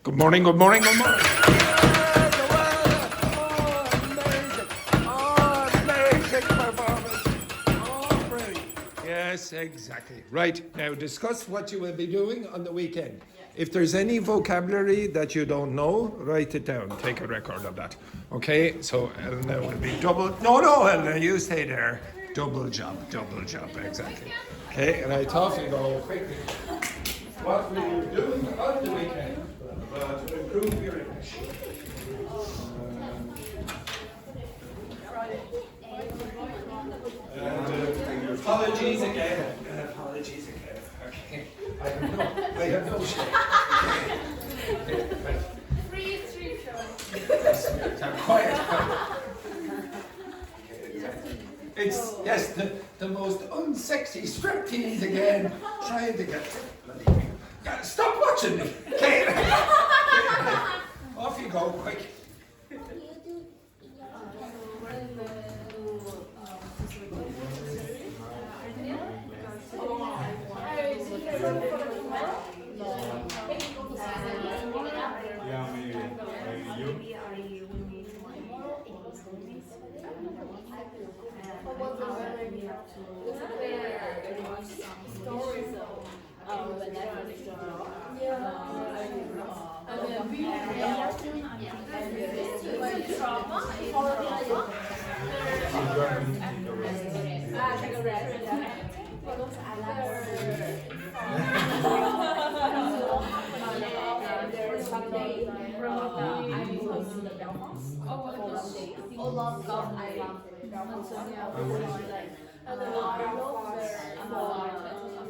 Good morning, good morning, good morning. Amazing performance. Oh, brilliant. Yes, exactly. Right, now discuss what you will be doing on the weekend. If there's any vocabulary that you don't know, write it down. Take a record of that. Okay, so Elena will be double. No, Elena, you stay there. Double job, exactly. Okay, and I thought you go quickly. What will you do on the weekend to improve your English? Apologies again. Okay. I have no shame. Free show. I'm quiet. It's, yes, the most unsexy striptease again. Trying to get bloody. Stop watching me. Okay. Off you go, quick. Yeah, maybe you.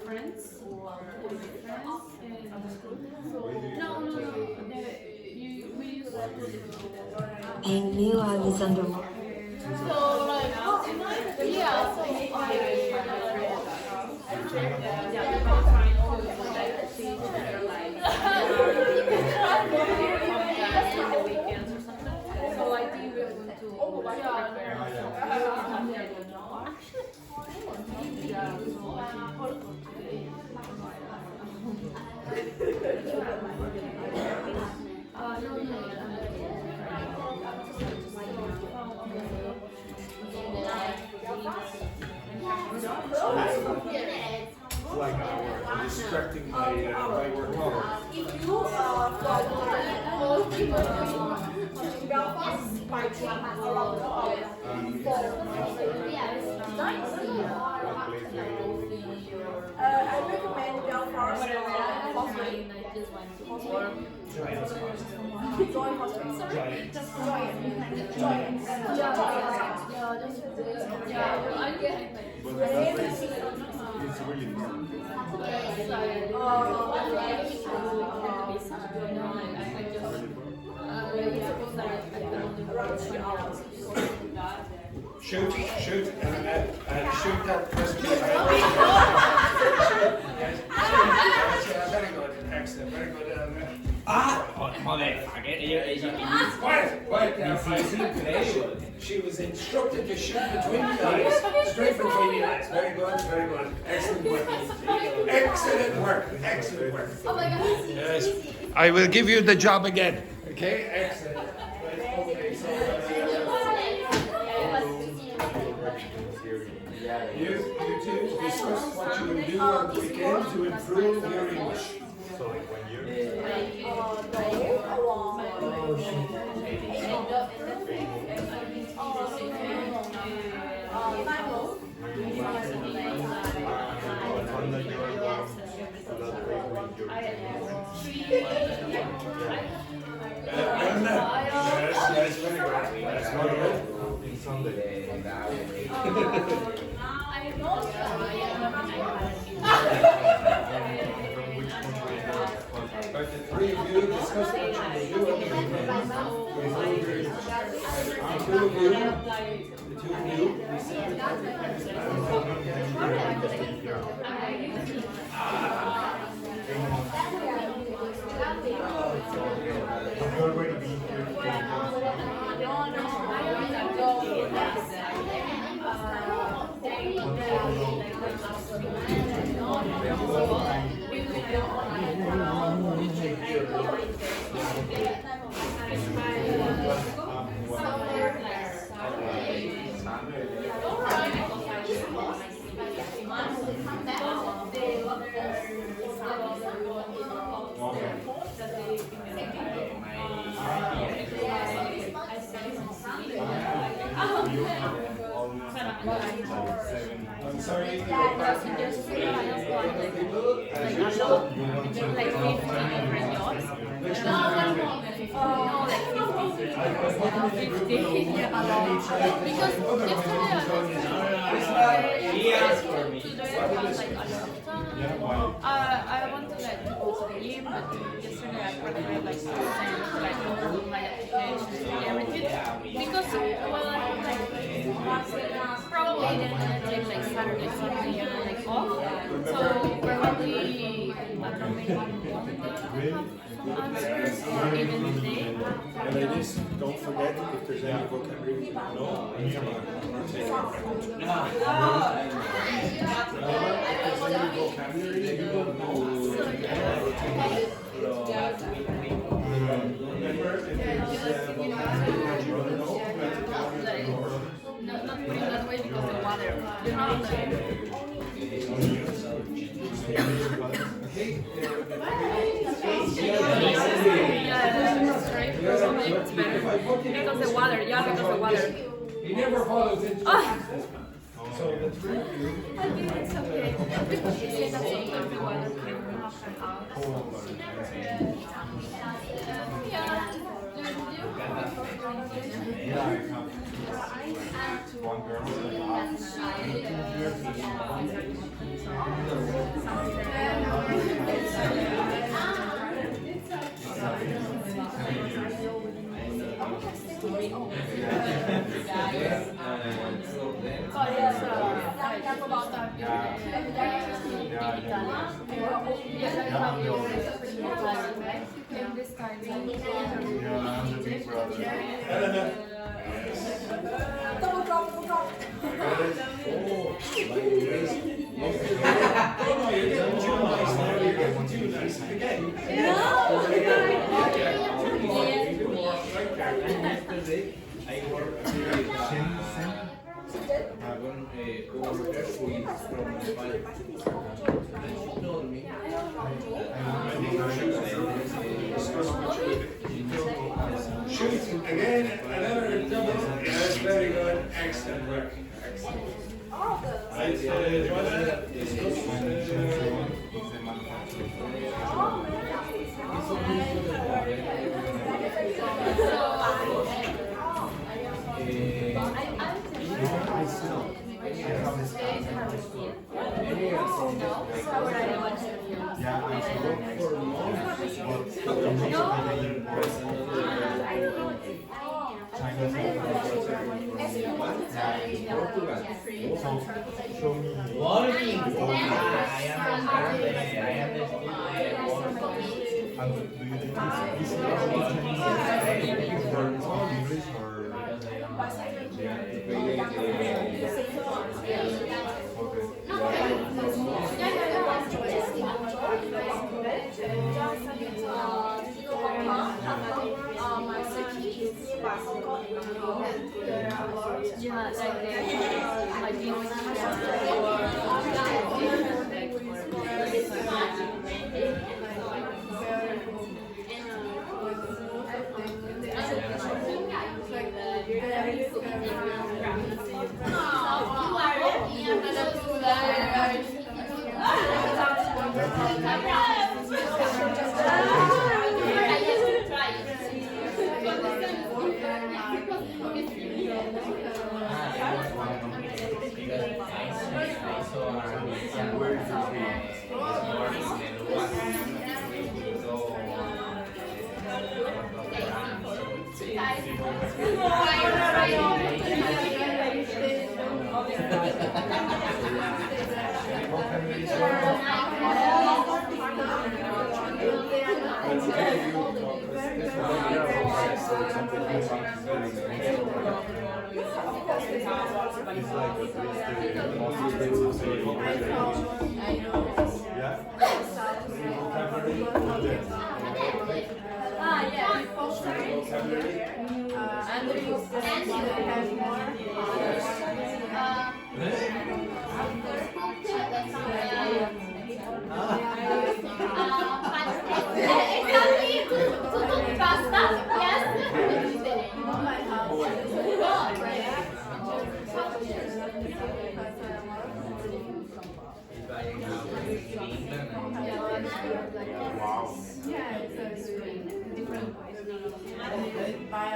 Friends? We used to. I knew I was underwater. So like, yeah, so Like I'm distracting my work hard. If you follow people in Belfast by train around the world, I recommend Belfast Joy Hospital. It's really fun. Shoot, and shoot that person. Very good, excellent, very good. Quiet. She was instructed to shoot between the eyes, straight between the eyes. Very good. Excellent work. Oh my god. Yes. I will give you the job again. Okay, excellent. Okay, so, you two discuss what you will do on the weekend to improve your English. So like when you Yes, very good. That's very good. Sunday. But the three of you discuss what you will do on the weekend. The two of you, we said Have you already been here? Sorry. Because in just I also want like a lot, like 50 different yachts. No, like 50. 50. Yeah, a lot. Because yesterday I was to do it like a lot of time. I want to like go to the gym, but yesterday I prepared like something like all my applications and everything. Because well, like probably then I take like Saturday, Sunday, and like off. So probably I don't maybe Monday have some answers or even today. And ladies, don't forget if there's any vocabulary you don't know, come on, take it. If there's any vocabulary you don't know, remember, if there's vocabulary you don't know, you have to tell me or Not putting that way because the water. You know, straight probably it's better. Because the water, because the water. He never follows it. So that's very good. I think it's okay. Because she said that sometimes the water can happen out. Yeah. one girl. I work Shoot again, another double. That's very good. Excellent work. Excellent.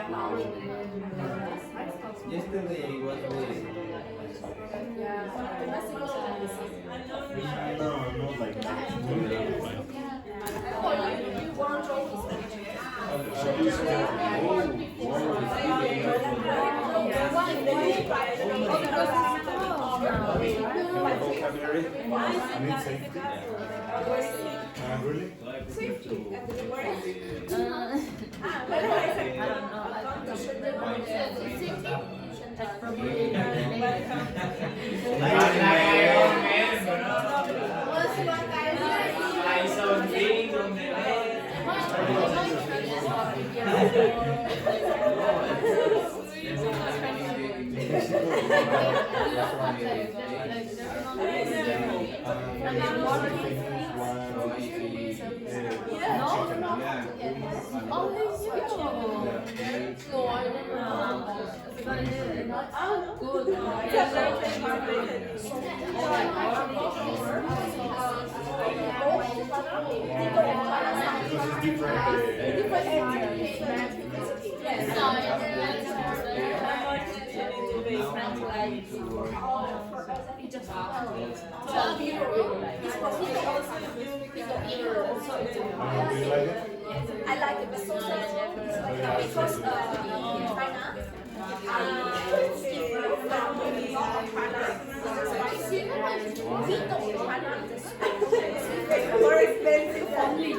Wow. Yesterday I was with No, not like that. Vocabulary. I need safety. Really? I like it, but so because China, more expensive only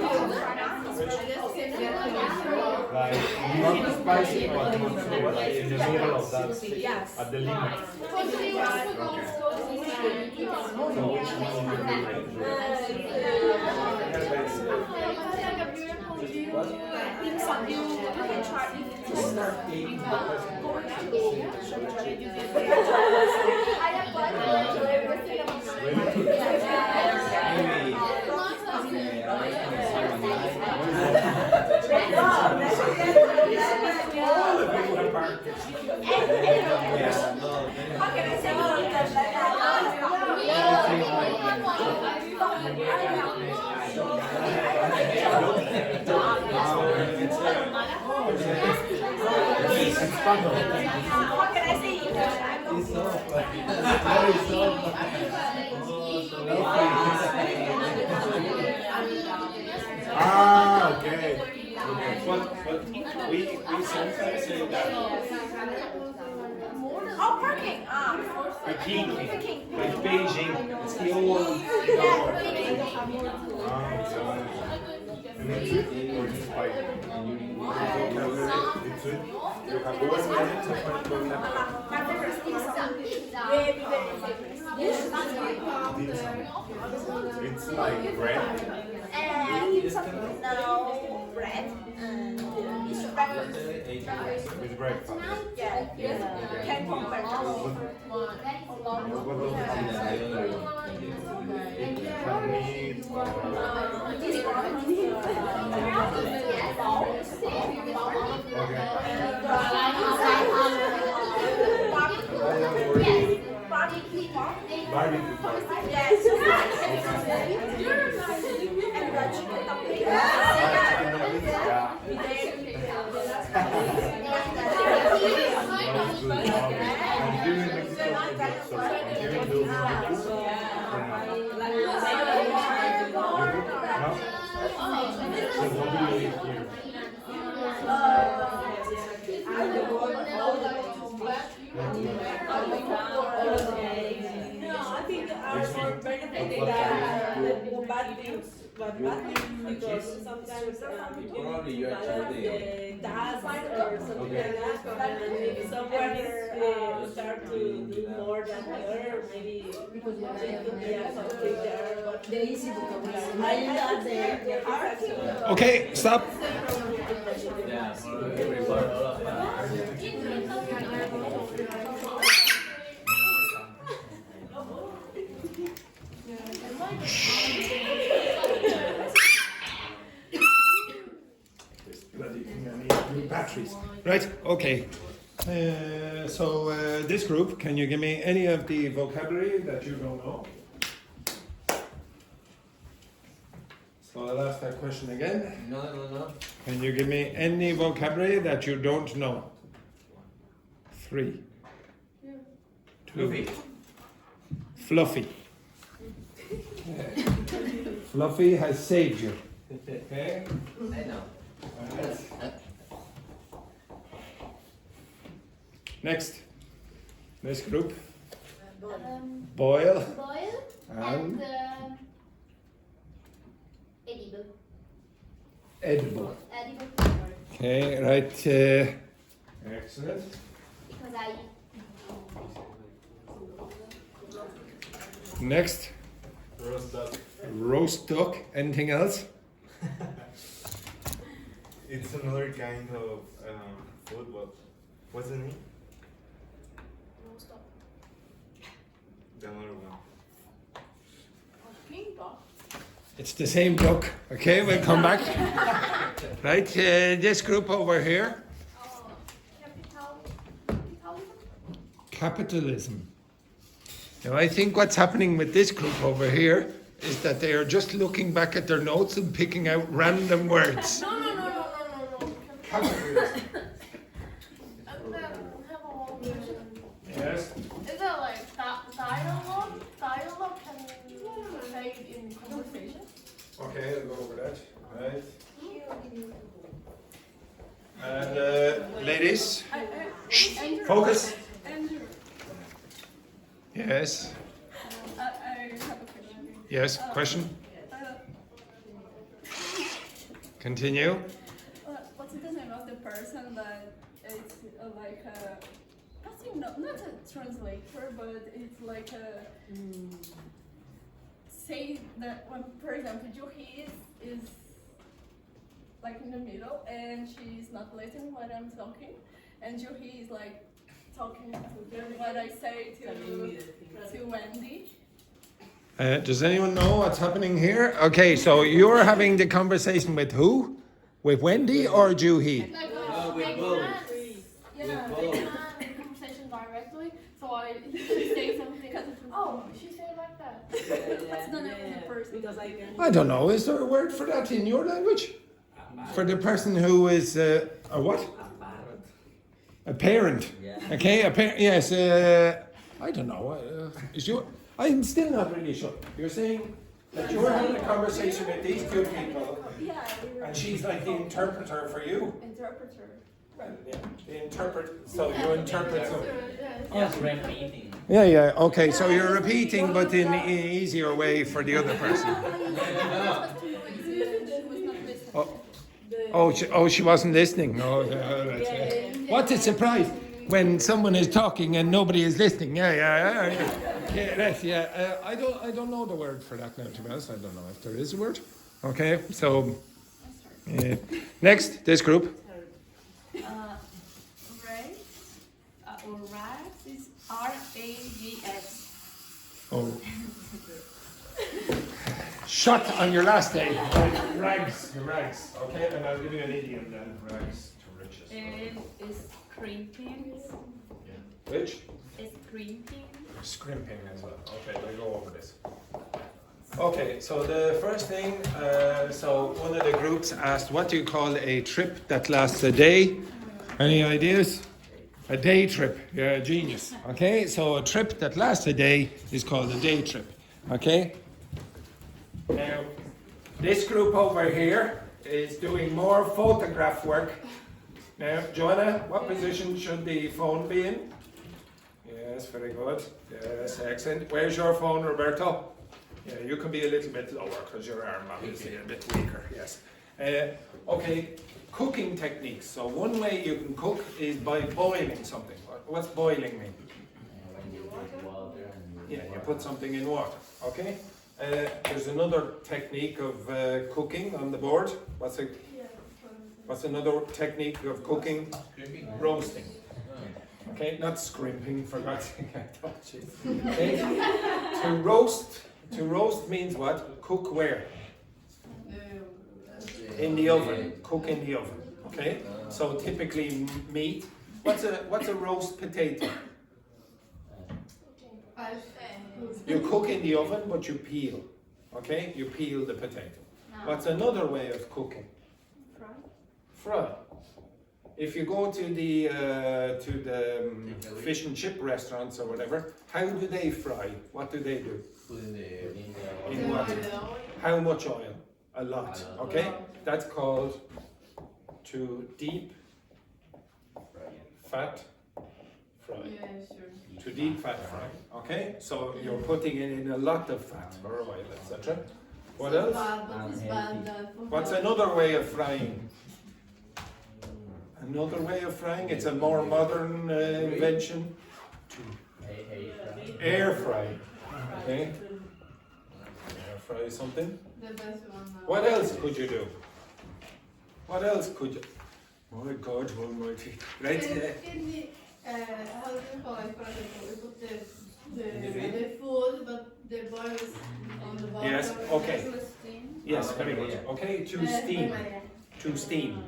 Like, not spicy, but not so, like in the middle of that, at the limit. So which one What can I say? Ah, okay. But we sometimes say that Oh, parking. Peking, like Beijing, it's the old. And it's it, or it's spicy? It's it. You have 1 minute to find vocabulary. My favorite is very, very famous. It's like bread. And it's no bread. And it's breakfast. It's breakfast. Yeah. Can compare. What does it say? Meat or This one. Barbecue pork. barbecue pork. Yes. And the chicken dumpling. Yeah. That's good. I'm here in Mexico, so I'm here in the No? So what do you eat here? I think are more benefit than bad things. But bad things because sometimes Probably you balance actually the task or something like that. And if someone start to do more than the other, maybe it could be a conflict there. But the easy vocabulary. I love the hard to. Okay, stop. Yeah, every part, all of that. Bloody thing, I need new batteries. Right, okay. So this group, can you give me any of the vocabulary that you don't know? I'll ask that question again. No. Can you give me any vocabulary that you don't know? 3. 2. Fluffy. Fluffy has saved you. Okay? I know. Alright. Next. This group. Boil. Boil And edible. edible. Edible. Okay, right. Excellent. Because I Next. Roast duck. Roast duck. Anything else? It's another kind of food, but what's the name? The other one. It's the same duck. Okay, we'll come back. Right, this group over here. Capitalism. Now, I think what's happening with this group over here is that they are just looking back at their notes and picking out random words. No. Capitalism. Yes. Is that like dialogue? Dialogue can be made in conversation? Okay, I'll go over that. Right. And ladies, focus. Andrew, Yes. I have a question. Yes. Question. Continue. What's the name of the person that is like a, not a translator, but it's like a say that when, for example, Juhi is like in the middle and she's not listening when I'm talking, and Juhi is like talking what I say to Wendy. Does anyone know what's happening here? Okay, so you're having the conversation with who? With Wendy or Juhi? Like, with they both. can't, yeah, With they both. can't have a conversation directly, so I say something. Oh, she said like that. That's the name of the person. Because I can. I don't know. Is there a word for that in your language? For the person who is a what? A parent. Yeah. Okay, a parent. Yes. I don't know. Is you? I'm still not really sure. You're saying that you're having a conversation with these two people, Yeah, we were and she's like the interpreter for you. interpreter. Yeah, the interpret. So you interpret something. Just repeating. Yeah. Okay, so you're repeating, but in an easier way for the other person. She wasn't listening. Oh, what a surprise when someone is talking and nobody is listening. Yeah. I don't know the word for that now. To be honest, I don't know if there is a word. Okay, so next, this group. Rags is R-A-G-S. Oh. Shut on your last day. Rags. Okay, and I'll give you an idiom then. Rags to riches. It is crimping. Which? It's crimping. Scrimping as well. Okay, we'll go over this. Okay, so the first thing, so one of the groups asked, what do you call a trip that lasts a day? Any ideas? A day trip. Yeah, genius. Okay, so a trip that lasts a day is called a day trip. Okay? Now, this group over here is doing more photograph work. Now, Joanna, what position should the phone be in? Yes, very good. Yes, excellent. Where's your phone, Roberto? Yeah, you can be a little bit lower because your arm obviously a bit weaker. Yes. Okay, cooking techniques. So one way you can cook is by boiling something. What's boiling mean? When you put water and Yeah, you put something in water. Okay. There's another technique of cooking on the board. What's another technique of cooking? Roasting. Okay, not scrimping, for God's sake. I thought you. Okay. To roast means what? Cook where? In the oven. Cook in the oven. Okay. So typically meat. What's a roast potato? You cook in the oven, but you peel. Okay, you peel the potato. What's another way of cooking? Fry. If you go to the fish and chip restaurants or whatever, how do they fry? What do they do? Put in the In what? How much oil? A lot. Okay? That's called to deep fat fry. Yeah, sure. To deep fat fry. Okay? So you're putting it in a lot of fat or oil, etc. What else? What's another way of frying? Another way of frying? It's a more modern invention. Air fry. Okay? Air fry something. The best one. What else could you do? What else could you? My God, almighty. Right? How do you call it? For example, we put the food, but the boil is on the bottom. Yes, okay. There's a steam. Yes, very good. Okay, to steam. To steam.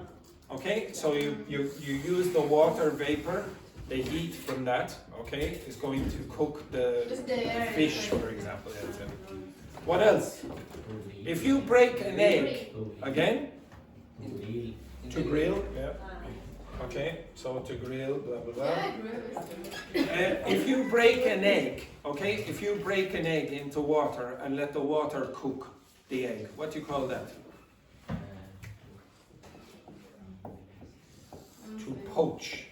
Okay, so you use the water vapor, the heat from that, okay, is going to cook the fish, for example. What else? If you break an egg, again, to grill, yeah. Okay, so to grill, blah blah blah. If you break an egg, okay, if you break an egg into water and let the water cook the egg, what do you call that? To poach.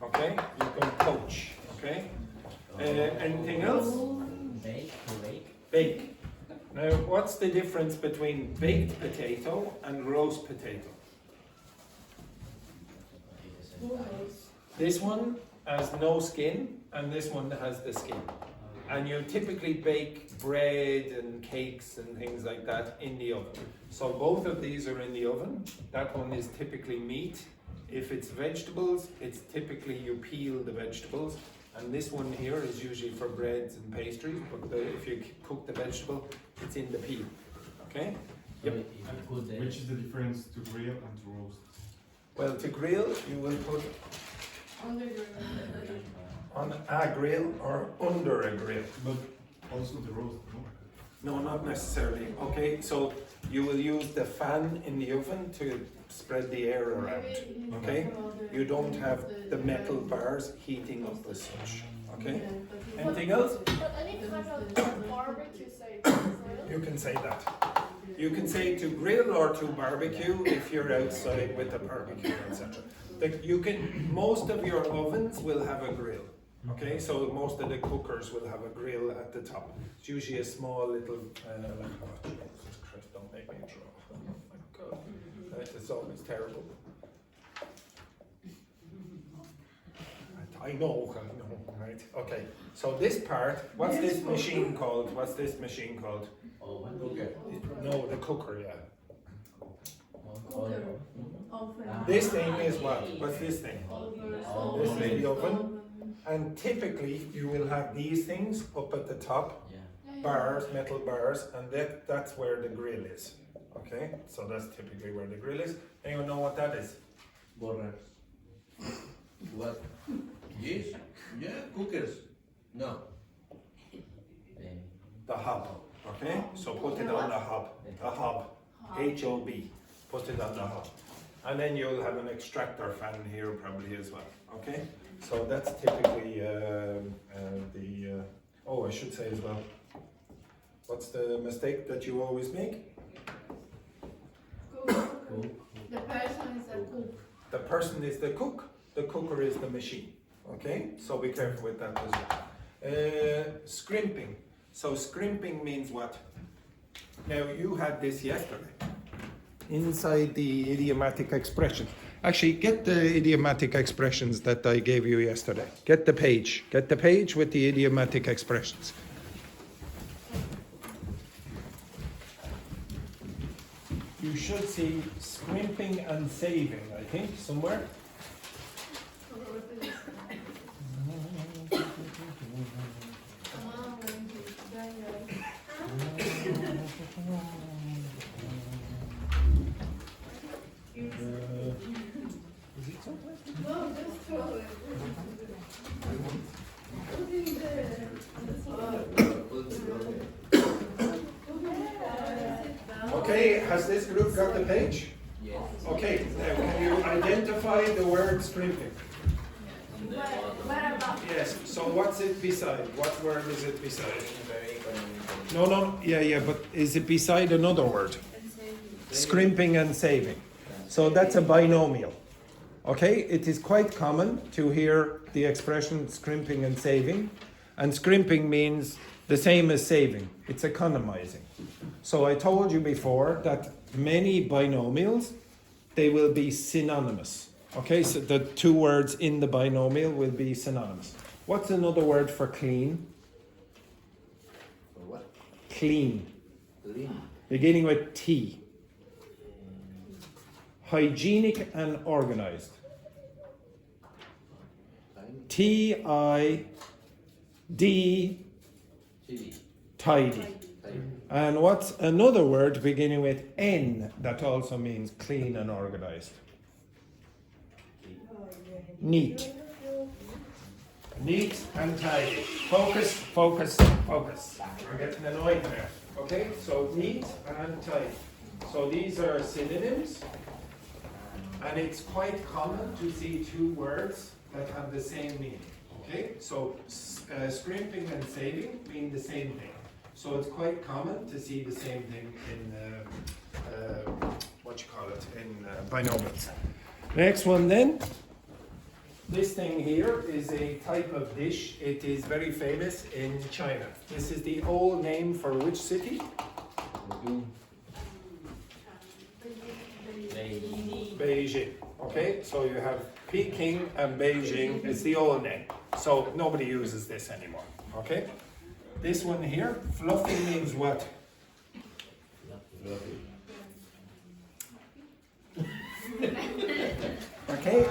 Okay, you can poach. Okay. Anything else? Bake. Bake. Now, what's the difference between baked potato and roast potato? This one has no skin, and this one has the skin. And you typically bake bread and cakes and things like that in the oven. So both of these are in the oven. That one is typically meat. If it's vegetables, it's typically you peel the vegetables. And this one here is usually for breads and pastries, but if you cook the vegetable, it's in the peel. Okay? Yep. Which is the difference to grill and to roast? Well, to grill, you will put On the grill. on a grill or under a grill. But also the roast, no? No, not necessarily. Okay, so you will use the fan in the oven to spread the air around. Okay? You don't have the metal bars heating up as such. Okay? Anything else? But any kind of barbecue, say, grill? You can say that. You can say to grill or to barbecue if you're outside with a barbecue, etc. Most of your ovens will have a grill. Okay, so most of the cookers will have a grill at the top. It's usually a small little, oh, Jesus Christ, don't make me draw. Oh my God, it's always terrible. I know, right? Okay, so this part, what's this machine called? What's this machine called? No, the cooker, yeah. This thing is what? What's this thing? This is the oven. And typically you will have these things up at the top, bars, metal bars, and that's where the grill is. Okay, so that's typically where the grill is. Anyone know what that is? Burners. What? Yes. Yeah. Cookers. No. The hob. Okay, so put it on the hob. The hob. H-O-B. Put it on the hob. And then you'll have an extractor fan here probably as well. Okay, so that's typically oh, I should say as well. What's the mistake that you always make? The person is a cook. The person is the cook. The cooker is the machine. Okay, so be careful with that as well. Scrimping. So scrimping means what? Now you had this yesterday. Inside the idiomatic expressions. Actually, get the idiomatic expressions that I gave you yesterday. Get the page. Get the page with the idiomatic expressions. You should see scrimping and saving, I think, somewhere. Is it somewhere? No, just throw it. Okay, Has this group got the page? Yes. Okay, now can you identify the word scrimping? Where about? Yes, so what's it beside? What word is it beside? Very economical. No, yeah, but is it beside another word? Scrimping and saving. So that's a binomial. Okay, it is quite common to hear the expression scrimping and saving. And scrimping means the same as saving. It's economizing. So I told you before that many binomials, they will be synonymous. Okay, so the two words in the binomial will be synonymous. What's another word for clean? For what? Clean. Clean. Beginning with T. Hygienic and organized. T-I-D, Chili. tidy. And what's another word beginning with N that also means clean and organized? Neat. Neat and tidy. Focus, focus, focus. I'm getting annoyed now. Okay, so neat and tidy. So these are synonyms. And it's quite common to see two words that have the same meaning. Okay, so scrimping and saving mean the same thing. So it's quite common to see the same thing in binomials. Next one then. This thing here is a type of dish. It is very famous in China. This is the old name for which city? Beijing. Okay, so you have Peking and Beijing. It's the old name. So nobody uses this anymore. Okay? This one here, fluffy means what? Okay?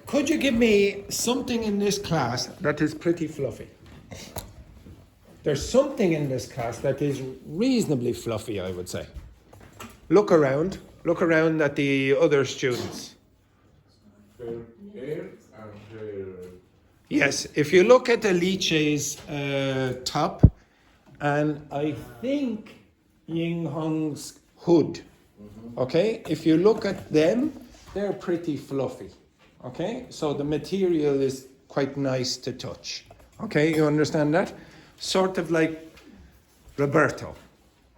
Could you give me something in this class that is pretty fluffy? There's something in this class that is reasonably fluffy, I would say. Look around at the other students. Yes, if you look at Alice's top, and I think Ying Hong's hood, okay? If you look at them, they're pretty fluffy, okay? So the material is quite nice to touch, okay? You understand that? Sort of like Roberto,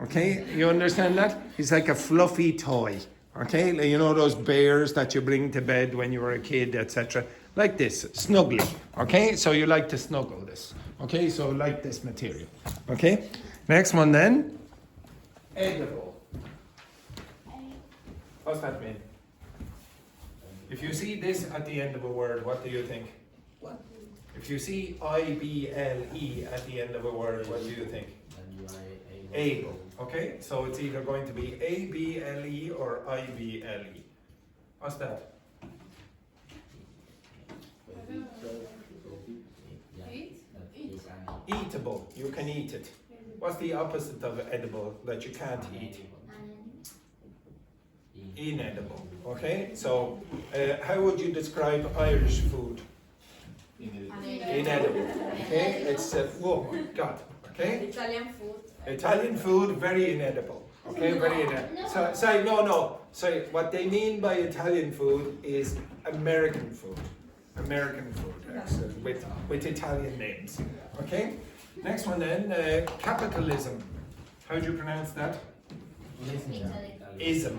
okay? You understand that? He's like a fluffy toy, okay? You know those bears that you bring to bed when you were a kid, etc.? Like this, snuggly, okay? So you like to snuggle this, okay? So like this material, okay? Next one then. Edible. What's that mean? If you see this at the end of a word, what do you think? What? If you see I-B-L-E at the end of a word, what do you think? Able. Okay, so it's either going to be A-B-L-E or I-B-L-E. What's that? Eatable. You can eat it. What's the opposite of edible that you can't eat? Inedible. Okay, so how would you describe Irish food? Inedible. Okay, it's oh my God. Okay. Italian food. Italian food, very inedible. Okay, very inedible. So, sorry, no. Sorry, what they mean by Italian food is American food. American food, with Italian names. Okay. Next one then, capitalism. How do you pronounce that? Ism.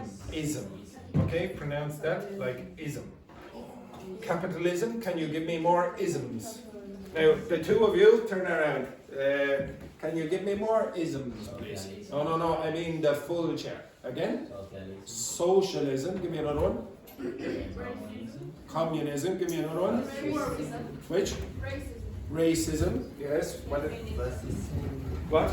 Okay, pronounce that like ism. Capitalism, can you give me more isms? Now, the two of you, turn around. Can you give me more isms, please? No, I mean the full chair. Again? Socialism, give me another one. Communism, give me another one. Which? Racism, yes. What?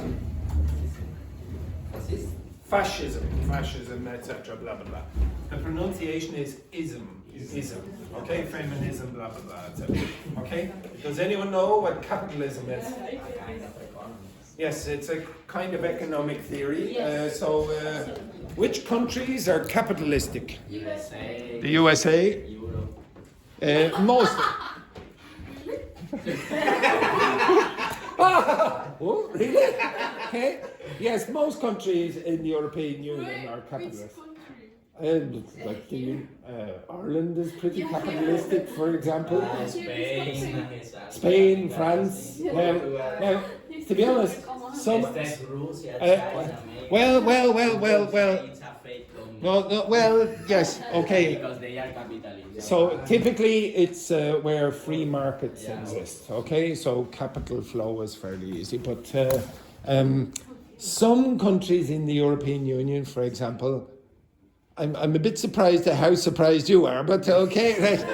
Fascism, etc. Blah blah blah. The pronunciation is ism. Okay, feminism, blah blah blah, etc. Okay. Does anyone know what capitalism is? Yes, it's a kind of economic theory. Which countries are capitalistic? USA. The USA. Europe. Most. Oh, really? Okay. Yes, most countries in the European Union are capitalist. Like Ireland is pretty capitalistic, for example. Spain. Spain, France. Now, to be honest, some. Well. It's a fake community. No, well, yes, okay. Because they are capitalists. So typically it's where free markets exist, okay? So capital flow is fairly easy, but some countries in the European Union, for example, I'm a bit surprised at how surprised you are, but okay, right,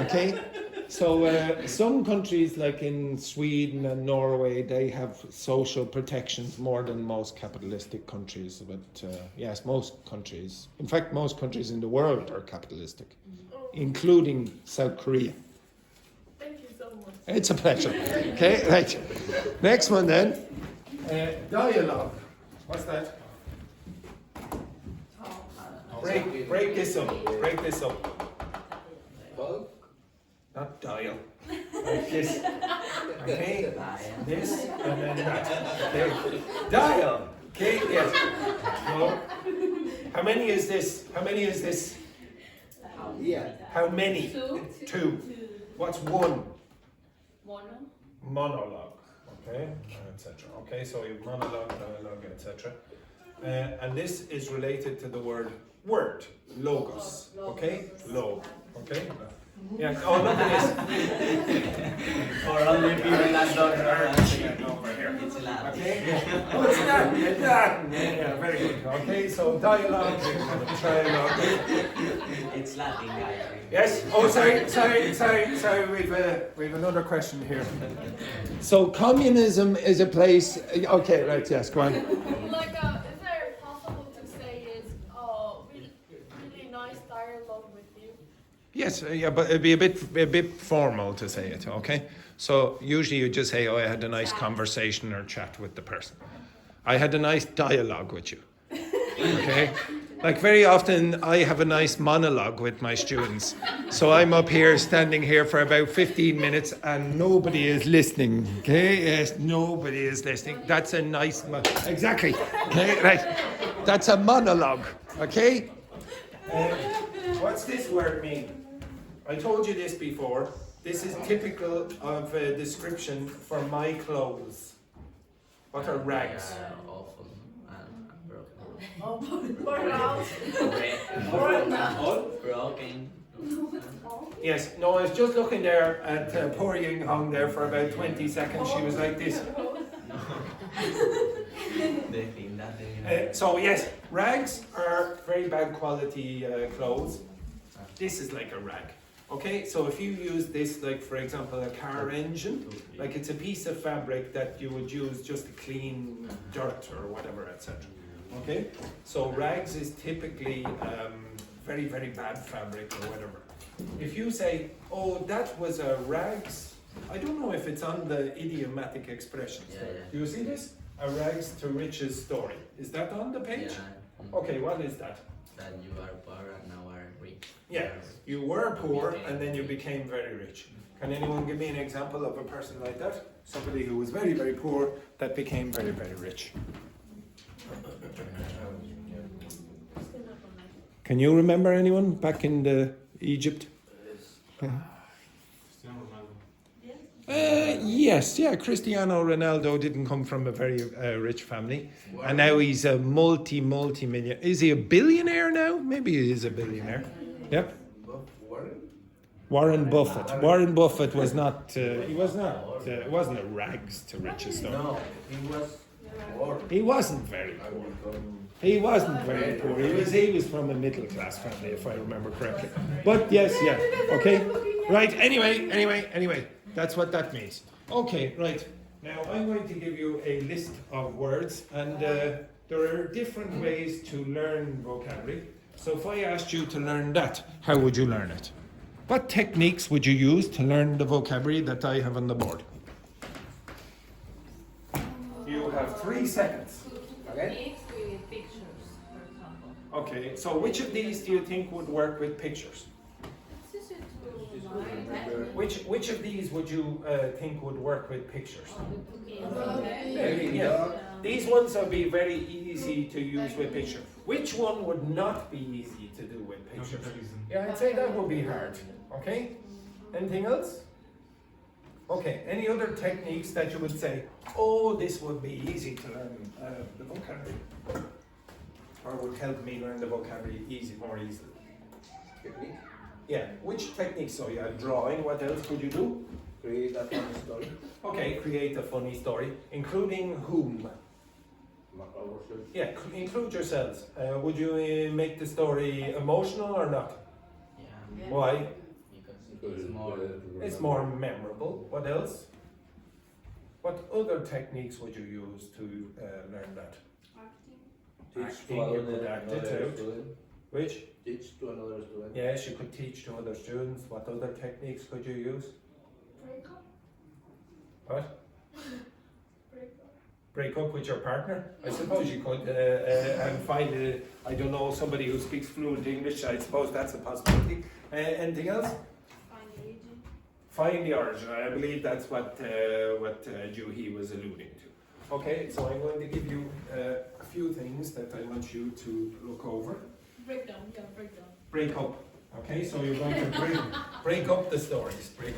okay. So some countries like in Sweden and Norway, they have social protections more than most capitalistic countries. But yes, most countries, in fact, most countries in the world are capitalistic, including South Korea. Thank you so much. It's a pleasure. Okay, right. Next one then. Dialogue. What's that? Break this up. Break this up. Not dial. Like this. Okay. This and then that. Okay. Dial. Okay. Yes. No. How many is this? How many is this? Yeah. How many? Two. What's one? Mono. Monologue. Okay. Etc. Okay. So you have monologue, dialogue, etc. And this is related to the word logos. Okay. Log. Okay. Yeah, oh look at this. For only people that don't know. Over here. It's Latin. Okay? Oh, it's Latin. Yeah, very good. Okay, so dialogue, trialogue. It's Latin, guys. Yes? Oh, sorry. We've another question here. So communism is a place. Okay, right, yes, go on. Like, is there possible to say is really nice dialogue with you? Yes, yeah, but it'd be a bit formal to say it, okay? So usually you just say, oh, I had a nice conversation or chat with the person. I had a nice dialogue with you, okay? Like very often I have a nice monologue with my students. So I'm up here, standing here for about 15 minutes and nobody is listening, okay? Yes, nobody is listening. That's a nice, exactly, okay, right? That's a monologue, okay? What's this word mean? I told you this before. This is typical of a description for my clothes. What are rags? Awful and broken. Broken. Yes, no, I was just looking there at poor Ying Hong there for about 20 seconds. She was like this. They think that they So yes, rags are very bad quality clothes. This is like a rag. Okay, so if you use this, like for example, a car engine, like it's a piece of fabric that you would use just to clean dirt or whatever, etc. Okay, so rags is typically very, very bad fabric or whatever. If you say, oh, that was a rags, I don't know if it's on the idiomatic expressions. Yeah. Do you see this? A rags to riches story. Is that on the page? Okay, what is that? That you are poor and now are rich. Yeah, you were poor and then you became very rich. Can anyone give me an example of a person like that? Somebody who was very, very poor that became very, very rich. Can you remember anyone back in Egypt? Yes, Cristiano Ronaldo didn't come from a very rich family, and now he's a multi-millionaire. Is he a billionaire now? Maybe he is a billionaire. Yep. Warren Buffett. Warren Buffett was not. He was not. It wasn't a rags to riches though. No, he was poor. He wasn't very poor. He wasn't very poor. He was from a middle class family, if I remember correctly. But yes, yeah. Okay. Right. Anyway. That's what that means. Okay, right. Now I'm going to give you a list of words, and there are different ways to learn vocabulary. So if I asked you to learn that, how would you learn it? What techniques would you use to learn the vocabulary that I have on the board? You have 3 seconds. Okay? With pictures, for example. Okay, so which of these do you think would work with pictures? Which of these would you think would work with pictures? Baby, Yeah. These ones will be very easy to use with picture. Which one would not be easy to do with picture? Yeah, I'd say that would be hard. Okay? Anything else? Okay, any other techniques that you would say, oh, this would be easy to learn the vocabulary? Or would help me learn the vocabulary more easily? Technique? Yeah, which techniques? So you have drawing, what else could you do? Create a funny story. Okay, create a funny story, including whom? Yeah, include yourselves. Would you make the story emotional or not? Yeah. Why? Because it's more. It's more memorable. What else? What other techniques would you use to learn that? Teach Acting, to you could act it another out. student. Which? Teach to another student. Yes, you could teach to other students. What other techniques could you use? What? Break up with your partner? I suppose you could, and find, I don't know, somebody who speaks fluent English. I suppose that's a possibility. Anything else? Find the origin. I believe that's what Juhi was alluding to. Okay, so I'm going to give you a few things that I want you to look over. Breakdown, yeah, breakdown. Break up. Okay, so you're going to break up the stories, break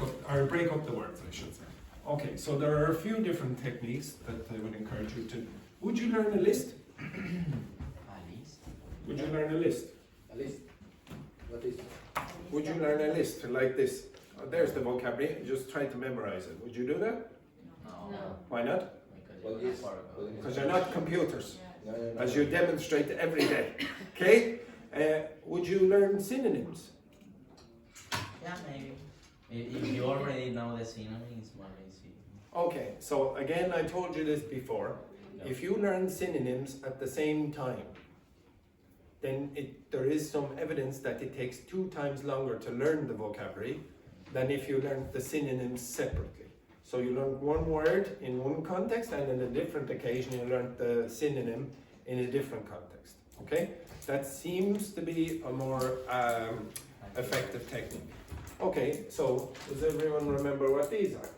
up the words, I should say. Okay, so there are a few different techniques that I would encourage you to. Would you learn a list? Would you learn a list? A list. What is? Would you learn a list like this? Oh, there's the vocabulary. Just try to memorize it. Would you do that? No. Why not? What is? Because you're not computers, No, no, no. as you demonstrate every day. Okay? Would you learn synonyms? Yeah, maybe. If you already know the synonym, it's more easy. Okay, so again, I told you this before. No. If you learn synonyms at the same time, then there is some evidence that it takes 2 times longer to learn the vocabulary than if you learn the synonyms separately. So you learn one word in one context, and in a different occasion you learn the synonym in a different context. Okay? That seems to be a more effective technique. Okay, so does everyone remember what these are?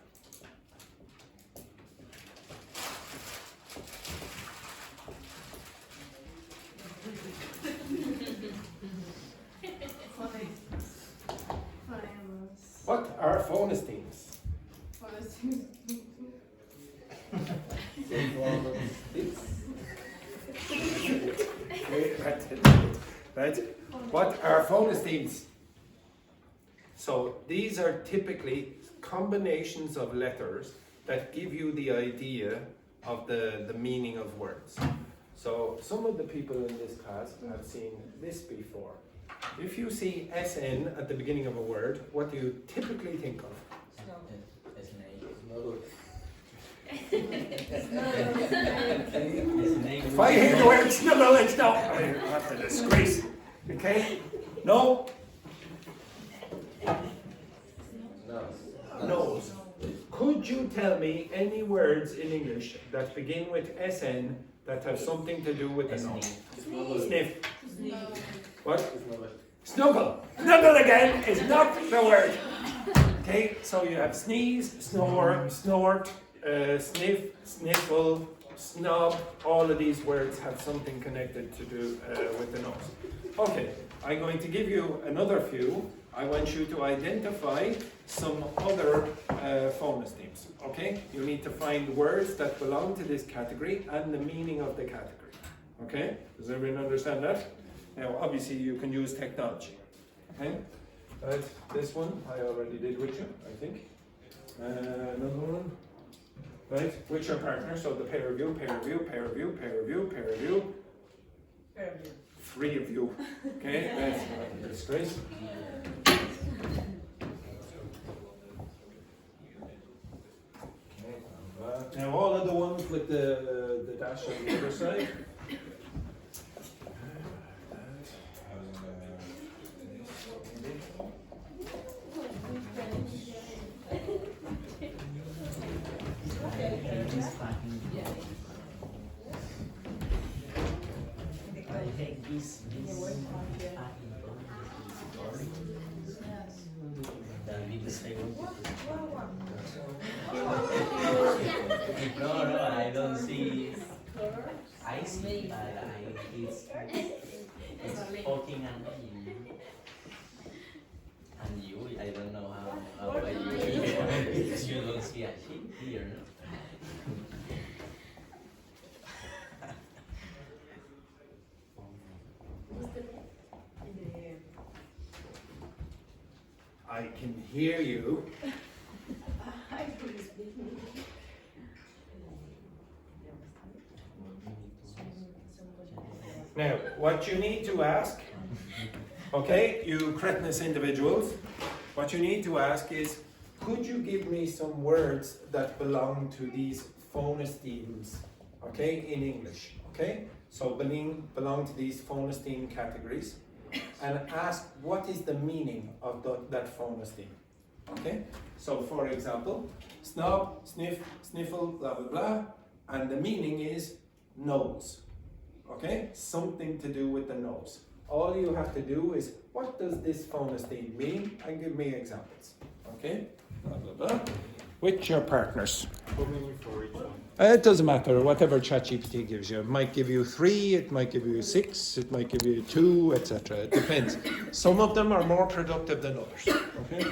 What are phonesthemes? Right? What are phonesthemes? So these are typically combinations of letters that give you the idea of the meaning of words. So some of the people in this class have seen this before. If you see SN at the beginning of a word, what do you typically think of? If I hear the word snuggle, it's no. What a disgrace. Okay? No? Nose. Could you tell me any words in English that begin with SN that have something to do with the nose? Sniff. What? Snuggle. Snuggle again is not the word. Okay, so you have sneeze, snore, snort, sniff, sniffle, snub. All of these words have something connected to do with the nose. Okay, I'm going to give you another few. I want you to identify some other phonesthemes. Okay, you need to find words that belong to this category and the meaning of the category. Okay, does everyone understand that? Now, obviously, you can use technology. Okay, right, this one I already did with you, I think. Another one. Right, with your partner, so the pair of you, pair of you, pair of you, pair of you, pair of you. 3 of you. Okay, that's not a disgrace. Now all of the ones with the dash on the other side. I hate this No, I don't see I see, but it's poking at me. And you, I don't know how about you, because you don't see a sheep here, no? I can hear you. Now, what you need to ask, okay, you cretinous individuals, what you need to ask is, could you give me some words that belong to these phonesthemes, okay, in English, okay? So belong to these phonesteme categories, and ask what is the meaning of that phonesteme, okay? So for example, snob, sniff, sniffle, blah, blah, blah, and the meaning is nose, okay? Something to do with the nose. All you have to do is, what does this phonesteme mean? And give me examples, okay? Blah, blah, blah. With your partners. What meaning for each one? It doesn't matter, whatever ChatGPT gives you. It might give you 3, it might give you 6, it might give you 2, etc. It depends. Some of them are more productive than others. Okay?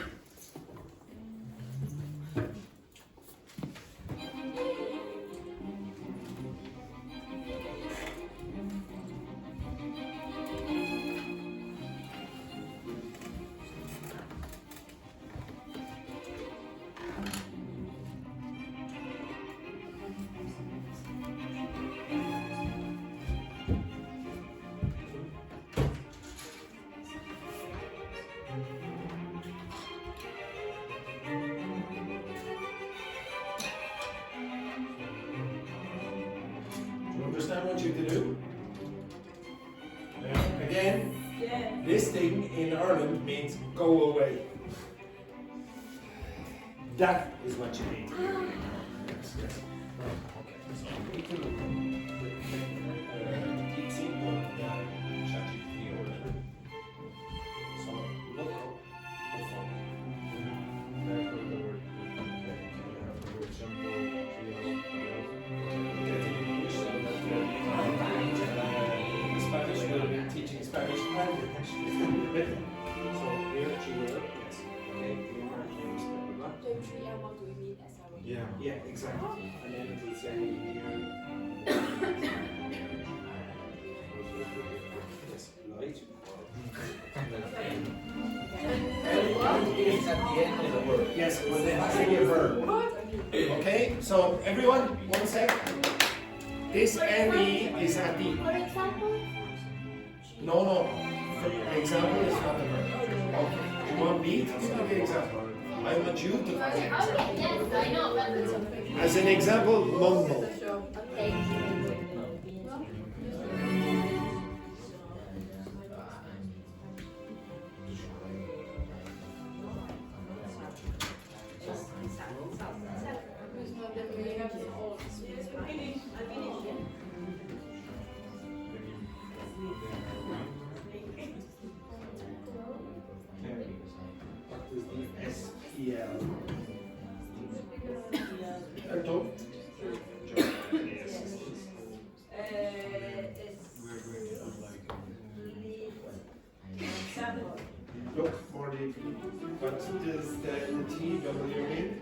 Understand what you have to do? Now, again, this thing in Ireland means go away. That is what you need. Yes, yes. Okay, so we can look DeepSeek or ChatGPT or whatever. So look up the phone. Spanish will be teaching Spanish and English. So here she will, yes. Okay, Yeah. yeah, exactly. And then it will say here. Yes, light. It's at the end of the word. Yes, well then has to be a verb. Okay, so everyone, one sec. This NE is at the. For example, No. The example is not the verb. Okay. You want me to give the example? I want you to give the okay, example. yes, I know, but As an example, mumble. okay. SEL. Erto? Look for the. What does the TW mean?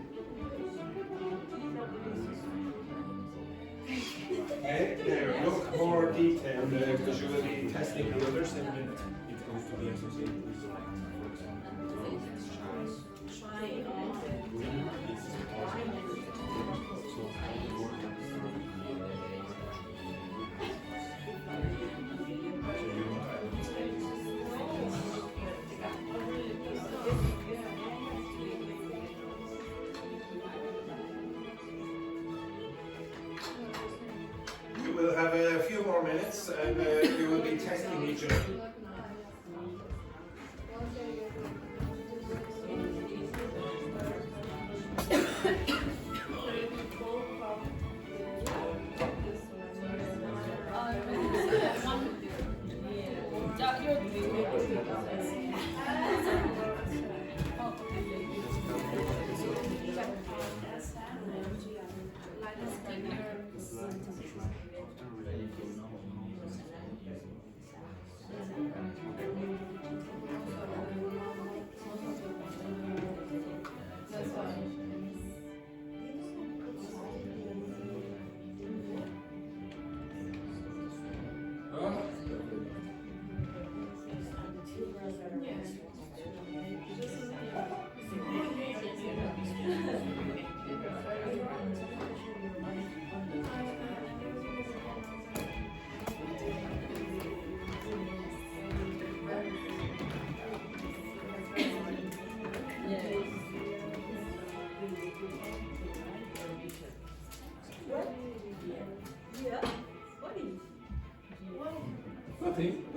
Okay, there, look more detailed because you will be testing the others in a minute. It goes to be associated with you will have a few more minutes and you will be testing each other.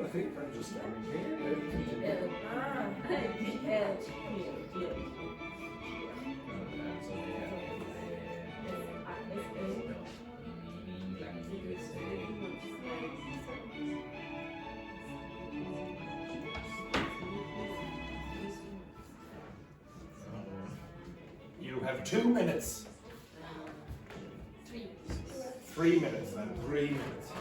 think I'm just standing here. You have 2 minutes. 3 minutes then, 3 minutes.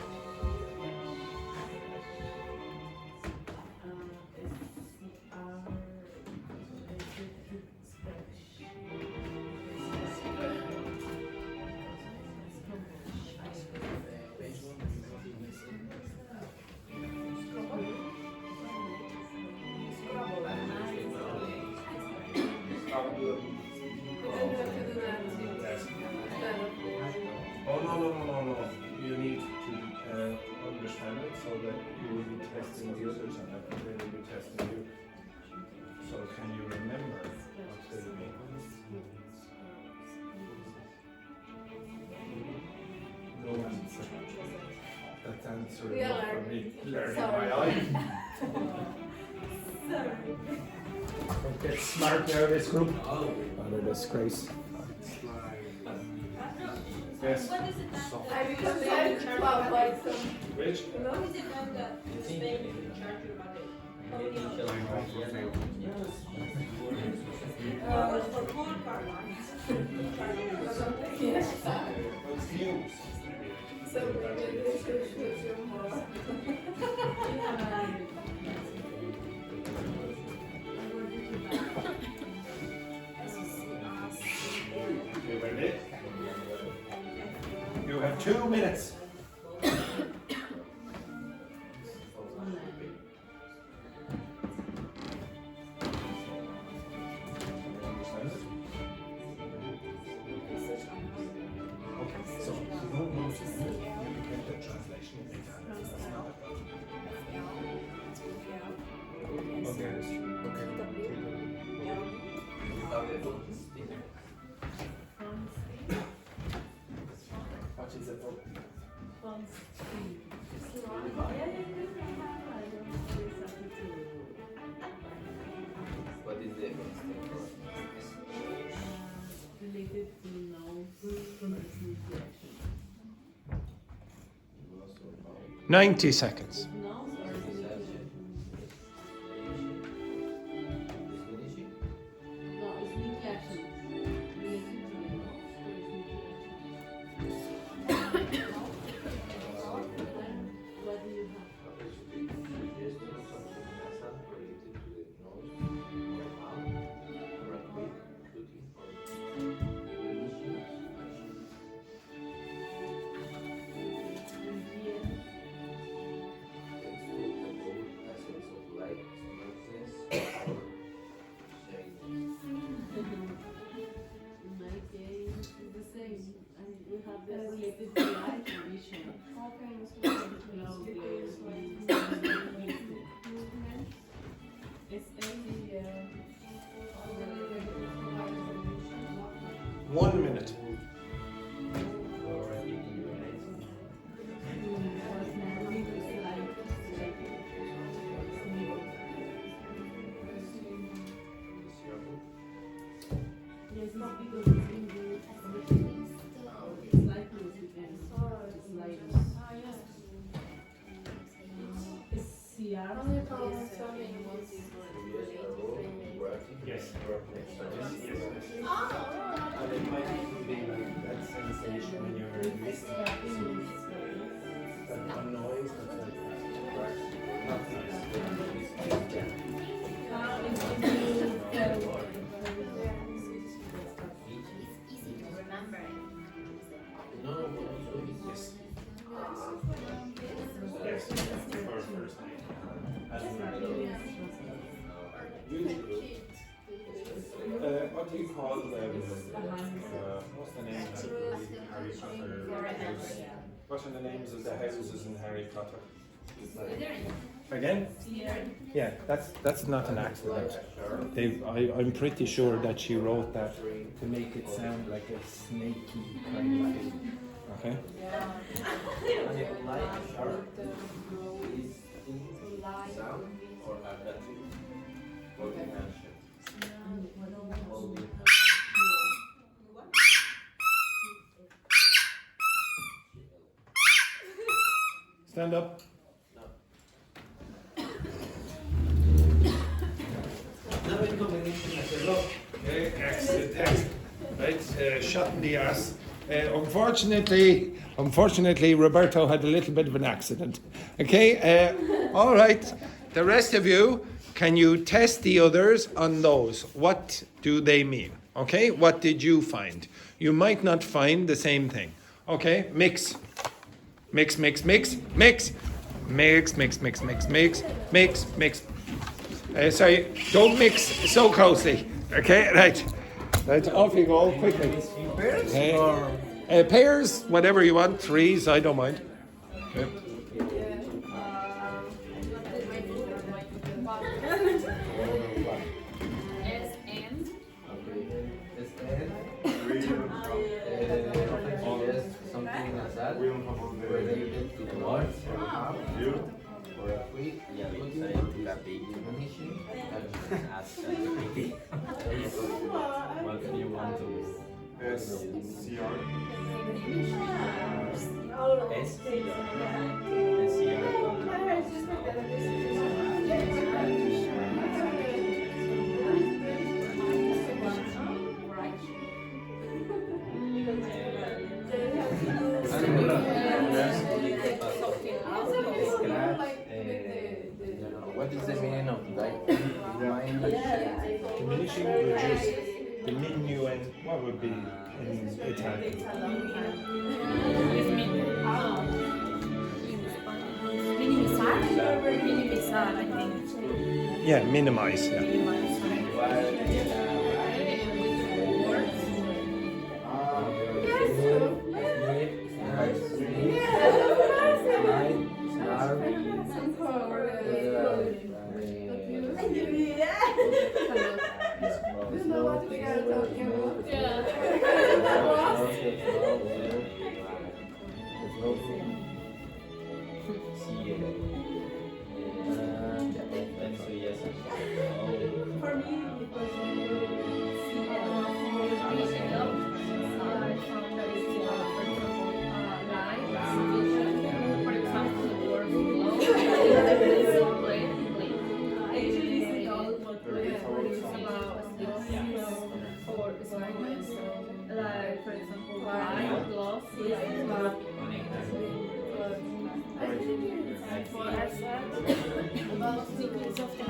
Oh, no. You need to understand it so that you will be testing the others and that they will be testing you. So can you remember what they mean? No answer. That answer is not for me. Learning my eye. Don't get smart now, this group. What a disgrace. Yes. I become very about like some. Which? How is it when the Spain charge about it? For poor car lines. Yes. Fumes. So they should more. You ready? You have 2 minutes. Okay, so you don't know if you get the translation in Italian. That's not What is it? What is the related to nouns from this action. 90 seconds. Nouns or related to no, it's with action. Related to nouns or it's with action. What do you have? In my case, it's the same. And we have the related to light vision. One minute. Yes, not because it's in the it's like this again. It's like it's CR. Yes. And it might even be like that sensation when you're listening. That noise that's like not nice. Yes. Yes. First. What do you call what's the name of Harry Potter? What are the names of the houses in Harry Potter? Again? Yeah, that's not an accident. I'm pretty sure that she wrote that to make it sound like a snaky kind of thing. Okay? Stand up. Okay, excellent. Right, shot in the ass. Unfortunately, Roberto had a little bit of an accident. Okay, all right. The rest of you, can you test the others on those? What do they mean? Okay, what did you find? You might not find the same thing. Okay, mix. Mix, mix, mix, mix. Mix, mix, mix, mix, mix, mix, mix. Sorry, don't mix so closely. Okay, right. Right, off you go quickly. Pairs, whatever you want. Threes, I don't mind. Okay. Something like that. Related to the words or a quick, definition. What do you want to SCR. What is the meaning of like Diminishing, reduce. Diminuent, what would be in Italian? Minimizar, I think. Yeah, minimize. Yeah. Like, for example, light, gloss, for accent, about secrets of the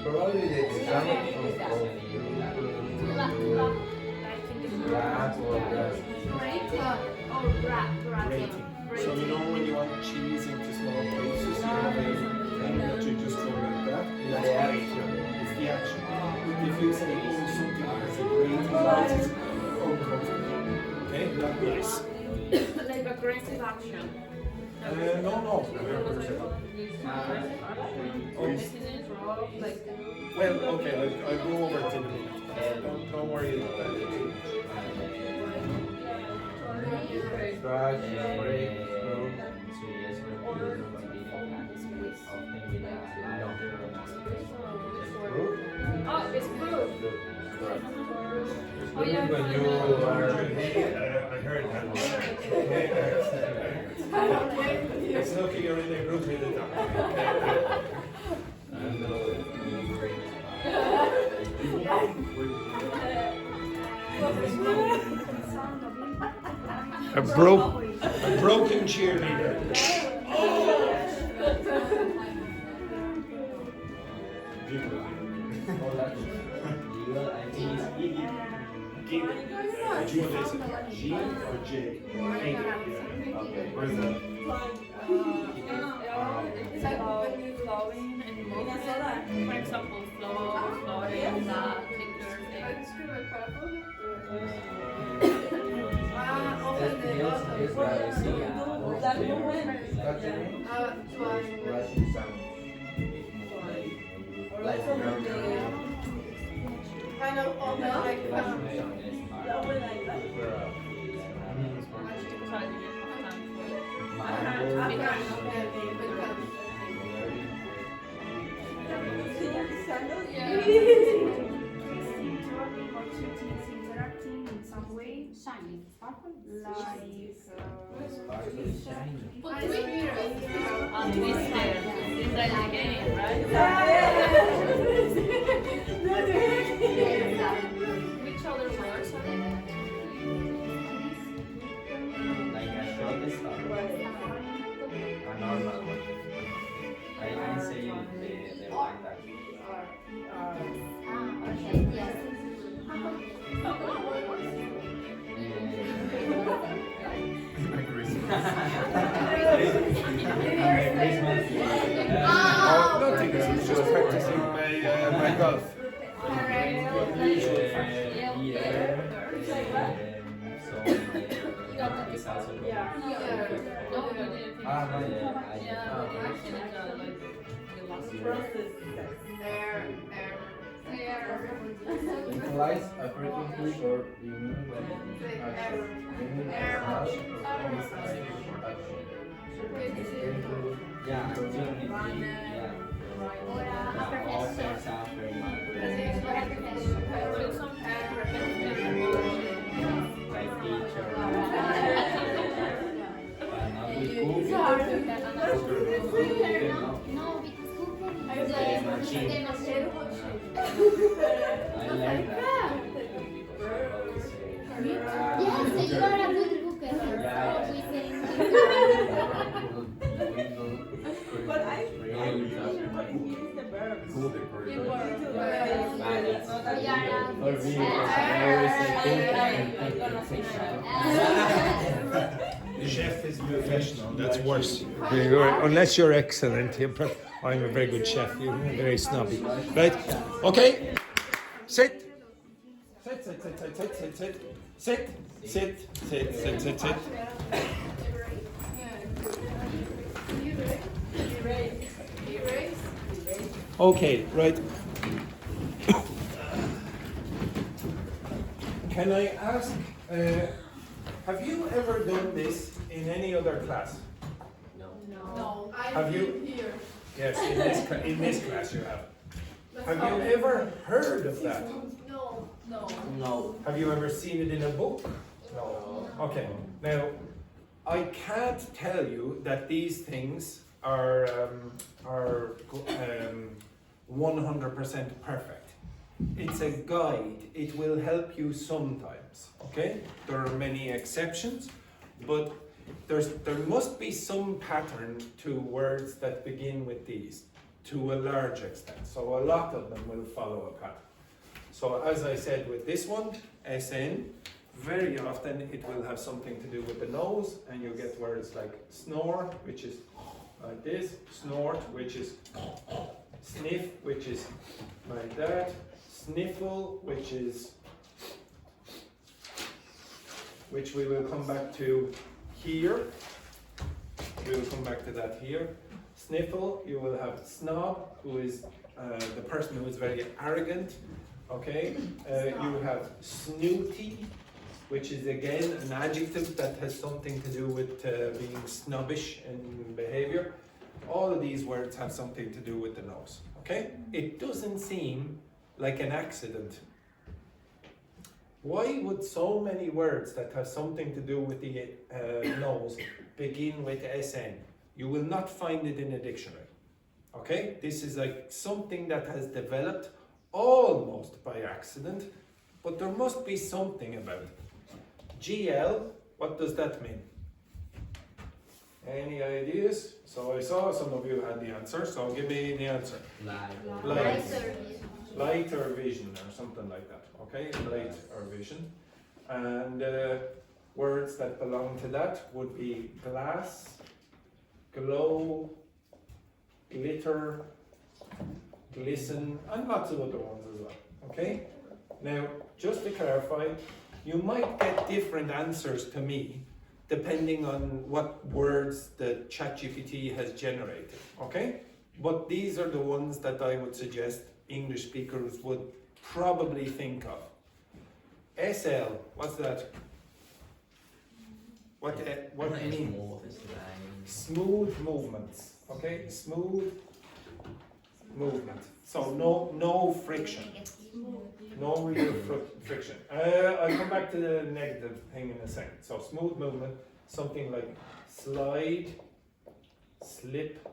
probably the exam So you know when you want cheese into small pieces, you have a thing that you just throw like that? That's grating. It's the action. If you say, oh, something has a grating, it's uncomfortable. Okay, that's nice. like aggressive action. No. Like, Well, okay, I'll go over it in a minute. Don't worry about that. scratch, break, oh, it's blue. Oh, yeah. when you are I heard that. It's lucky you're in the group with the A broken cheerleader. doctor. Give. Which one is it? G or J? Yeah. Okay. Where's that? It's like flowing and moving. For example, flow, flowing, picture, That movement. Russian sound. Like Kind of almost like Russian sound is that way like that. Interacting in some way, shiny, sparkle, like on this hair. Is that the game, right? Which other words are there? like a short star. A normal one. I'm saying the one that okay, yes. Oh, nothing. I'm just practicing my golf. Implies a frequency or remove action. Meaning as much performance as action. Yeah, opportunity. Yeah. All things are very much. Like teacher. But not with cool. No, because Google is the machine. I learned that. Yes, you are a good booker. Yeah. We say But I usually use the verb. Cool decorator. you are For me, I always say Chef is professional. That's worse. Unless you're excellent. I'm a very good chef. You're very snobby. Right? Okay. Sit. Sit, sit, sit, sit, sit, sit, sit. Sit, sit, sit, sit, sit, sit. Okay, right. Can I ask, have you ever done this in any other class? No, I Have you? here. Yes, in this class you have. Have you ever heard of that? No. no. Have you ever seen it in a book? No. Okay. Now, I can't tell you that these things are 100% perfect. It's a guide. It will help you sometimes. Okay. There are many exceptions, but there must be some pattern to words that begin with these, to a large extent. So a lot of them will follow a pattern. So as I said with this one, SN, very often it will have something to do with the nose, and you get words like snore, which is like this, snort, which is sniff, which is like that, sniffle, which we will come back to here. We will come back to that here. Sniffle, you will have snob, who is the person who is very arrogant. Okay, you have snooty, which is again an adjective that has something to do with being snobbish in behavior. All of these words have something to do with the nose. Okay, it doesn't seem like an accident. Why would so many words that have something to do with the nose begin with SN? You will not find it in a dictionary. Okay, this is like something that has developed almost by accident, but there must be something about it. GL, what does that mean? Any ideas? So I saw some of you had the answer, so give me the answer. Live. Live. service. Light or vision or something like that, okay? Light or vision. And words that belong to that would be glass, glow, glitter, glisten, and lots of other ones as well, okay? Now, just to clarify, you might get different answers to me depending on what words the ChatGPT has generated, okay? But these are the ones that I would suggest English speakers would probably think of. SL, what's that? What it means? Smooth movements, okay? Smooth movement. So no friction. No real friction. I'll come back to the negative thing in a second. So smooth movement, something like slide, slip.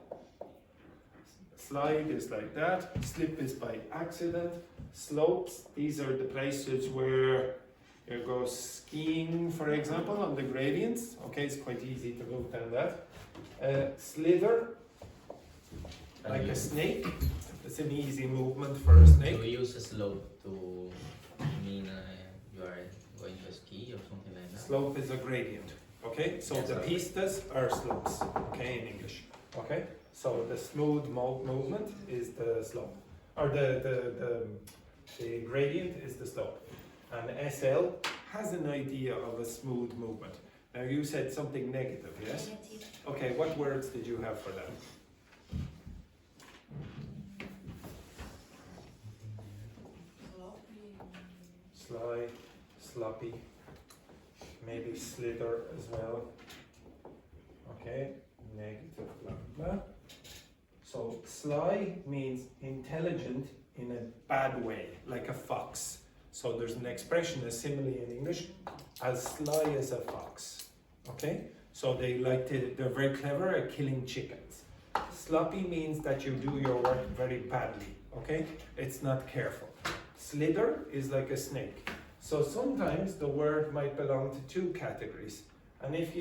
Slide is like that. Slip is by accident. Slopes, these are the places where you go skiing, for example, on the gradients. Okay, it's quite easy to move down that. Slither, like a snake. It's an easy movement for a snake. Do we use a slope to mean you are going to ski or something like that? Slope is a gradient. Okay, so Yes, the sir. pistas are slopes. Okay, in English. Okay, so the smooth movement is the slope, or the gradient is the slope. And SL has an idea of a smooth movement. Now you said something negative, yes? Negative. Okay, what words did you have for that? Sly, sloppy, maybe slither as well. Okay, negative, blah, blah. So sly means intelligent in a bad way, like a fox. So there's an expression, a simile in English, as sly as a fox. Okay, so they're very clever at killing chickens. Sloppy means that you do your work very badly. Okay, it's not careful. Slither is like a snake. So sometimes the word might belong to two categories. And if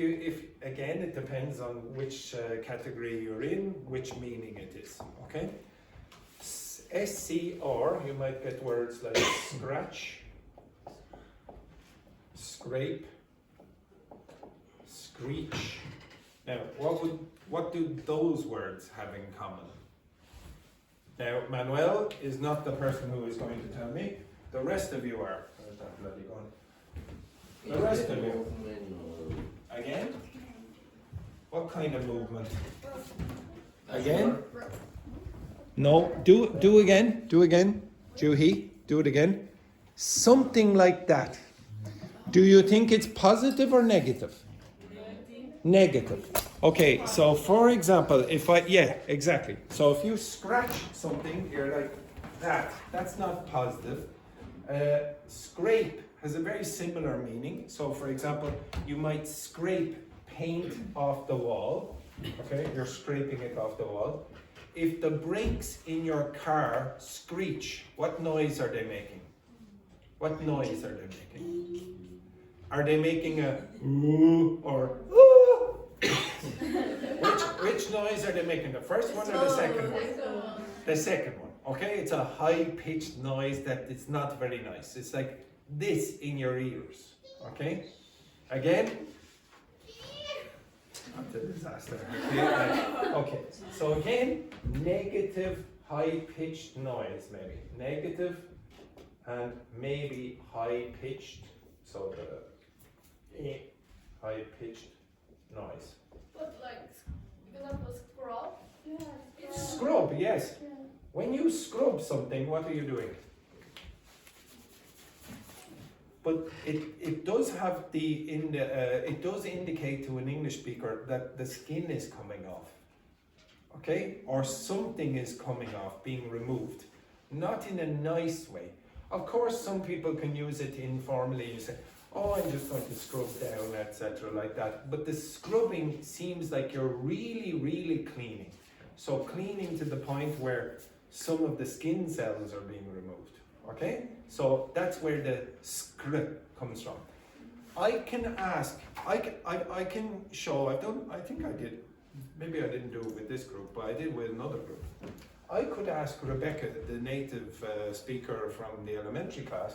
again, it depends on which category you're in, which meaning it is, okay? SCR, you might get words like scratch, scrape, screech. Now, what do those words have in common? Now, Manuel is not the person who is going to tell me. The rest of you are. Where's that bloody gone? The rest of you. Again? What kind of movement? Again? No. Do again. Do again. Juhi. Do it again. Something like that. Do you think it's positive or negative? Negative. Okay, so for example, yeah, exactly. So if you scratch something, you're like that. That's not positive. Scrape has a very similar meaning. So for example, you might scrape paint off the wall. Okay, you're scraping it off the wall. If the brakes in your car screech, what noise are they making? What noise are they making? Are they making a ooh or ooh? Which noise are they making? The first one or the second one? The second one. Okay, it's a high-pitched noise that it's not very nice. It's like this in your ears. Okay? Again? That's a disaster. Okay, so again, negative high-pitched noise maybe. Negative and maybe high-pitched. So the high-pitched noise. But like, example, scrub. Scrub, yes. When you scrub something, what are you doing? But it does have it does indicate to an English speaker that the skin is coming off, okay, or something is coming off, being removed, not in a nice way. Of course, some people can use it informally. You say, "Oh, I'm just going to scrub down," etc., like that. But the scrubbing seems like you're really, really cleaning. So cleaning to the point where some of the skin cells are being removed. Okay, so that's where the scr comes from. I can ask, I can show, I think I did, maybe I didn't do it with this group, but I did with another group. I could ask Rebecca, the native speaker from the elementary class,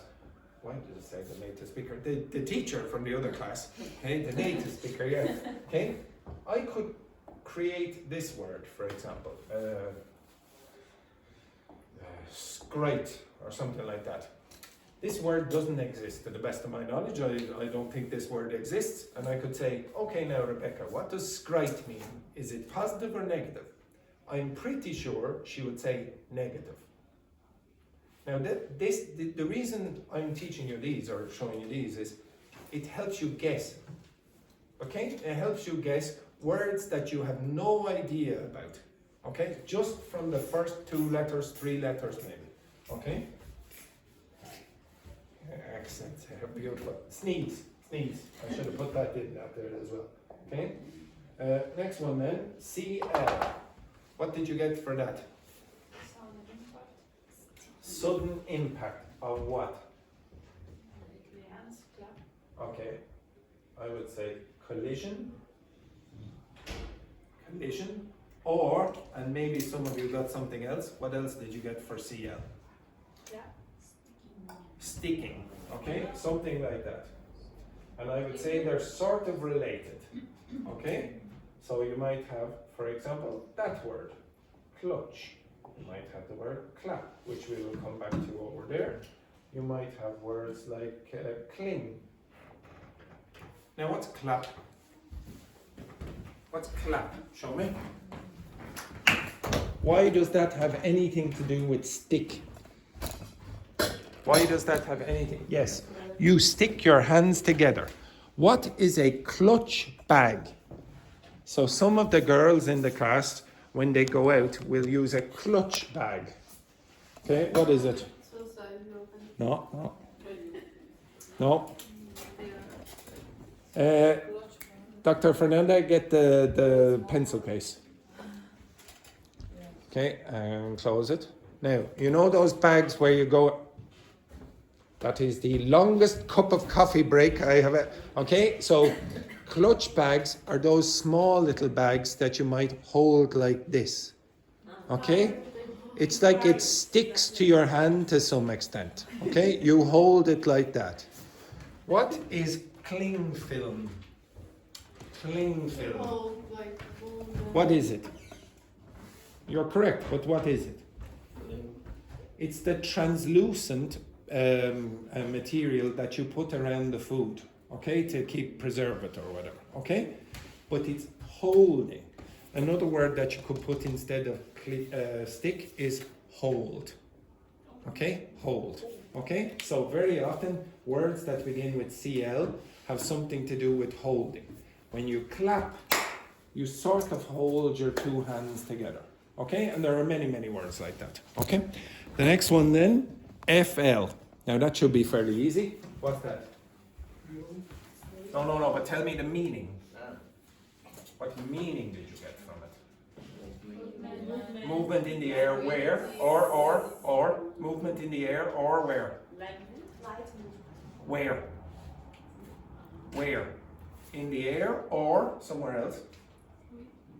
why did it say the native speaker? The teacher from the other class, okay, the native speaker, yeah, okay. I could create this word, for example, scrite or something like that. This word doesn't exist to the best of my knowledge. I don't think this word exists. And I could say, okay, now Rebecca, what does scrite mean? Is it positive or negative? I'm pretty sure she would say negative. Now, the reason I'm teaching you these or showing you these is it helps you guess. Okay? It helps you guess words that you have no idea about. Okay? Just from the first 2 letters, 3 letters maybe. Okay? Accents, how beautiful. Sneeze. I should have put that in that there as well. Okay? Next one then, CL. What did you get for that? Sudden impact of what? Okay, I would say collision, or, and maybe some of you got something else. What else did you get for CL? Sticking, okay, something like that. And I would say they're sort of related, okay? So you might have, for example, that word, clutch. You might have the word clap, which we will come back to over there. You might have words like cling. Now what's clap? What's clap? Show me. Why does that have anything to do with stick? Why does that have anything? Yes, you stick your hands together. What is a clutch bag? So some of the girls in the class, when they go out, will use a clutch bag. Okay, what is it? No. Dr. Fernanda, get the pencil case. Okay, and close it. Now, you know those bags where you go... That is the longest cup of coffee break I have. Okay, so clutch bags are those small little bags that you might hold like this. Okay? It's like it sticks to your hand to some extent. Okay? You hold it like that. What is cling film? Cling film. What is it? You're correct, but what is it? It's the translucent material that you put around the food, okay, to preserve it or whatever, okay? But it's holding. Another word that you could put instead of stick is hold, okay? Hold, okay? So very often words that begin with CL have something to do with holding. When you clap, you sort of hold your 2 hands together, okay? And there are many, many words like that, okay? The next one then, FL. Now that should be fairly easy. What's that? No, but tell me the meaning. What meaning did you get from it? Movement in the air where? Or movement in the air or where? Where? Where? In the air or somewhere else?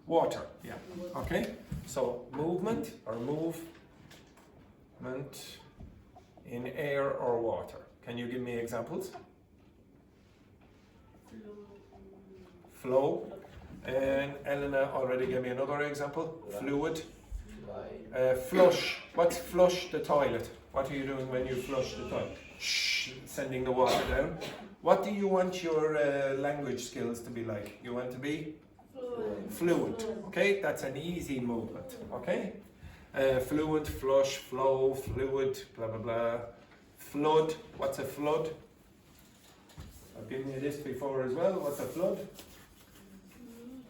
Water, yeah. Okay? So movement or movement in air or water. Can you give me examples? Flow. And Elena already gave me another example. Fluid. Flush. What's flush the toilet? What are you doing when you flush the toilet? Shh, sending the water down. What do you want your language skills to be like? You want to be? Fluent. Okay, that's an easy movement. Okay? Fluent, flush, flow, fluid, blah, blah, blah. Flood. What's a flood? I've given you this before as well. What's a flood?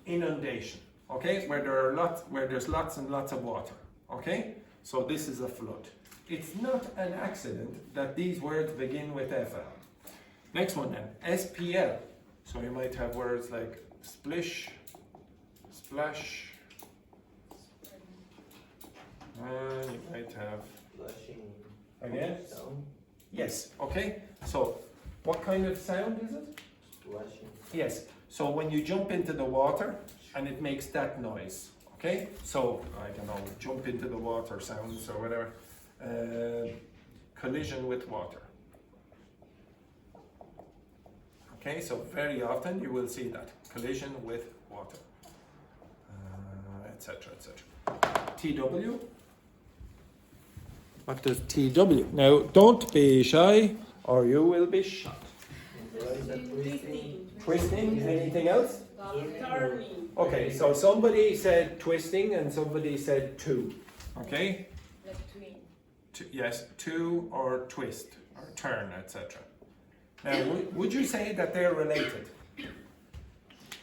Inundation. Okay? Where there's lots and lots of water. Okay? So this is a flood. It's not an accident that these words begin with FL. Next one then. SPL. So you might have words like splish, splash, and you might have Flushing. again. Sound. Yes, okay. So what kind of sound is it? Flushing. Yes. So when you jump into the water and it makes that noise, Okay, so I don't know, jump into the water sounds or whatever. Collision with water. Okay, so very often you will see that collision with water, etc., etc. TW. What does TW? Now, don't be shy, or you will be shot. Twisting. Anything else? Turning. Okay, so somebody said twisting and somebody said two. Okay? Like twin. Yes, two or twist or turn, etc. Now, would you say that they're related?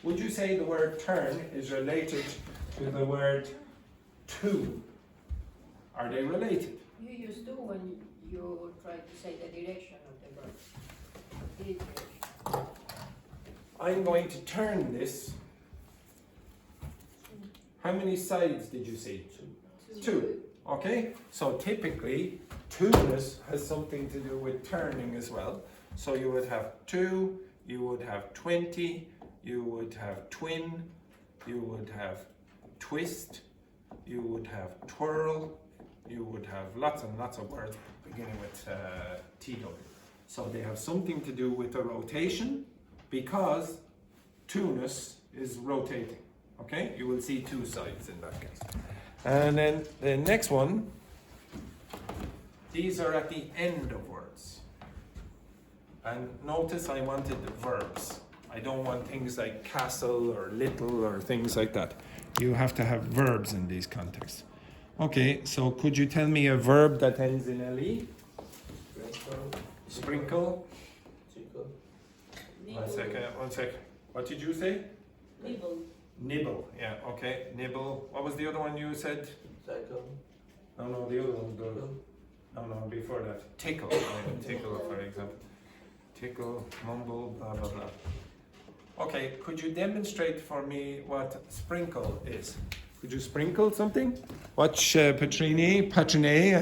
Would you say the word turn is related to the word two? Are they related? You use to when you try to say the direction of the verb. This direction. I'm going to turn this. How many sides did you see? Two. Okay, so typically two-ness has something to do with turning as well. So you would have two, you would have 20, you would have twin, you would have twist, you would have twirl, you would have lots and lots of words beginning with TW. So they have something to do with the rotation because two-ness is rotating. Okay, you will see two sides in that case. And then the next one, these are at the end of words. And notice I wanted the verbs. I don't want things like castle or little or things like that. You have to have verbs in these contexts. Okay, so could you tell me a verb that ends in LE? Sprinkle. One second. What did you say? Nibble. Nibble, yeah, okay. Nibble. What was the other one you said? No, the other one. No, before that. Tickle. Tickle, for example. Tickle, mumble, blah, blah, blah. Okay, could you demonstrate for me what sprinkle is? Could you sprinkle something? Watch Patrine,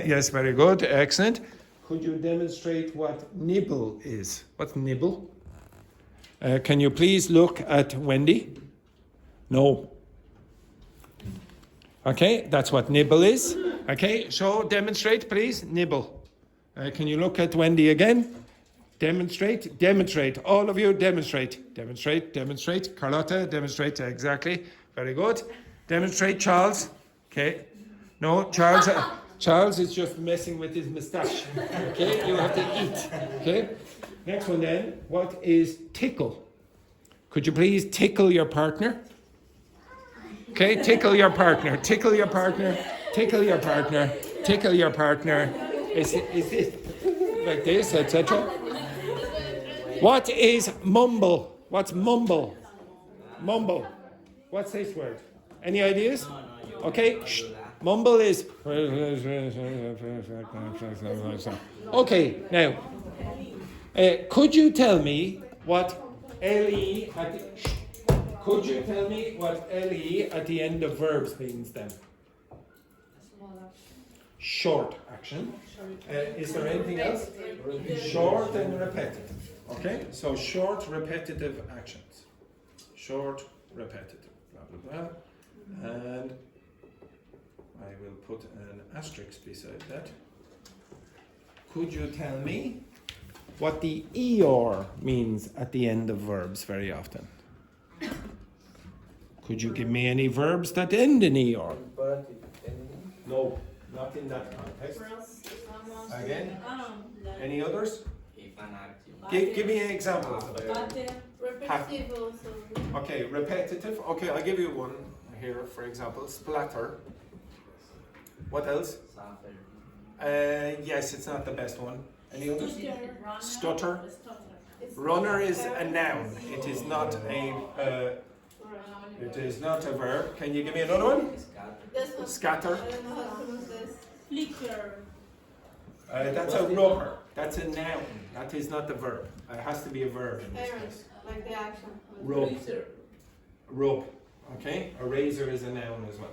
yes, very good, excellent. Could you demonstrate what nibble is? What's nibble? Can you please look at Wendy? No. Okay, that's what nibble is. Okay, demonstrate, please. Nibble. Can you look at Wendy again? Demonstrate. All of you, demonstrate. Carlotta, demonstrate, exactly. Very good. Demonstrate, Charles. Okay. No, Charles is just messing with his moustache. Okay, you have to eat. Okay. Next one then. What is tickle? Could you please tickle your partner? Okay, tickle your partner. Is it like this, etc.? What is mumble? What's mumble? Mumble. What's this word? Any ideas? Okay, shh. Mumble is. Okay, now, could you tell me what LE at the, could you tell me what LE at the end of verbs means then? Short action. Is there anything else? Short and repetitive. Okay, so short repetitive actions. Short repetitive. Blah, blah, blah. And I will put an asterisk beside that. Could you tell me what the ER means at the end of verbs very often? Could you give me any verbs that end in ER? No, not in that context. Again? Any others? Give me an example. Repetitive also. Okay, repetitive. Okay, I'll give you one here, for example. Splatter. What else? Yes, it's not the best one. Any others? Stutter. Runner is a noun. It is not a. It is not a verb. Can you give me another one? Scatter. I don't know how to pronounce this. Flicker. That's a rubber. That's a noun. That is not the verb. It has to be a verb in this Errand, case. like the action. Rub. Rub. Okay? A razor is a noun as well.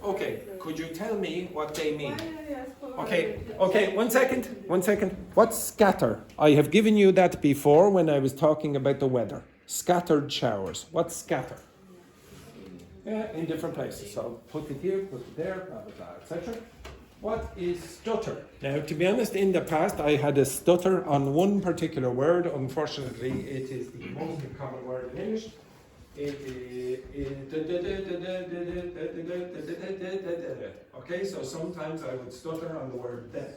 Okay, could you tell me what they mean? Okay, 1 second. What's scatter? I have given you that before when I was talking about the weather. Scattered showers. What's scatter? Yeah, in different places. So put it here, put it there, blah, blah, blah, etc. What is stutter? Now, to be honest, in the past, I had a stutter on one particular word. Unfortunately, it is the most common word in English. Okay, so sometimes I would stutter on the word the.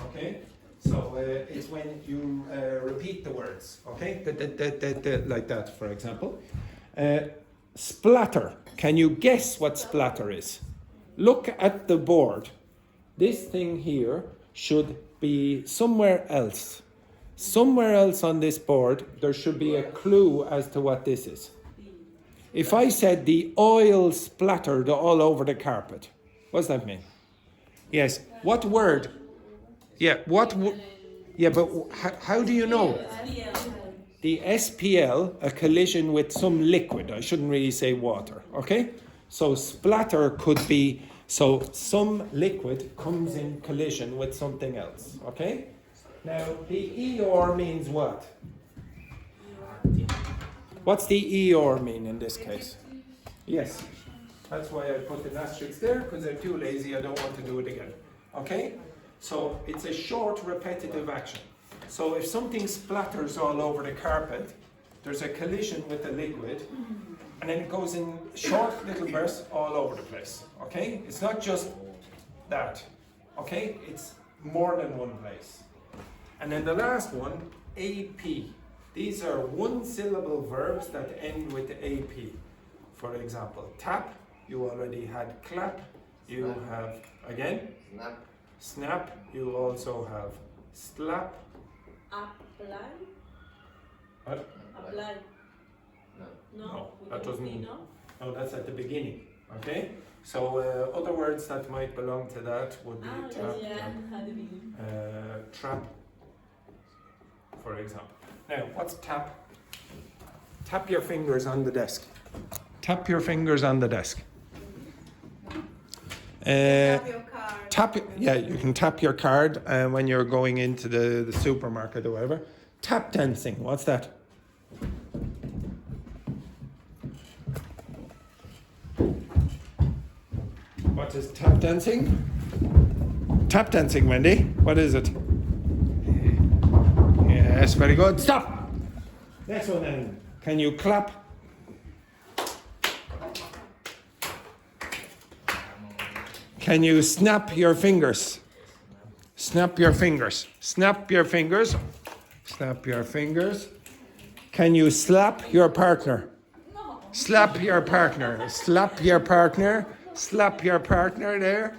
Okay, so it's when you repeat the words. Okay, like that, for example. Splatter. Can you guess what splatter is? Look at the board. This thing here should be somewhere else. Somewhere else on this board, there should be a clue as to what this is. If I said the oil splattered all over the carpet, what does that mean? Yes. What word? Yeah. Yeah, but how do you know? The SPL, a collision with some liquid. I shouldn't really say water. Okay. So splatter could be so some liquid comes in collision with something else. Okay. Now the ER means what? What's the ER mean in this case? Yes. That's why I put an asterisk there, because I'm too lazy, I don't want to do it again. Okay? So it's a short repetitive action. So if something splatters all over the carpet, there's a collision with the liquid, and then it goes in short little bursts all over the place. Okay? It's not just that. Okay? It's more than one place. And then the last one, AP. These are one-syllable verbs that end with AP. For example, tap, you already had clap, you have, again, snap, you also have slap. Apply? What? Apply. No, that doesn't, no, that's at the beginning, okay? So other words that might belong to that would be trap, for example. Now, what's tap? Tap your fingers on the desk. Tap your fingers on the desk. Tap your card. Yeah, you can tap your card when you're going into the supermarket or whatever. Tap dancing, what's that? What is tap dancing? Tap dancing, Wendy. What is it? Yes, very good. Stop! Next one then. Can you clap? Can you snap your fingers? Snap your fingers. Snap your fingers. Snap your fingers. Can you slap your partner? No. Slap your partner. Slap your partner. Slap your partner there.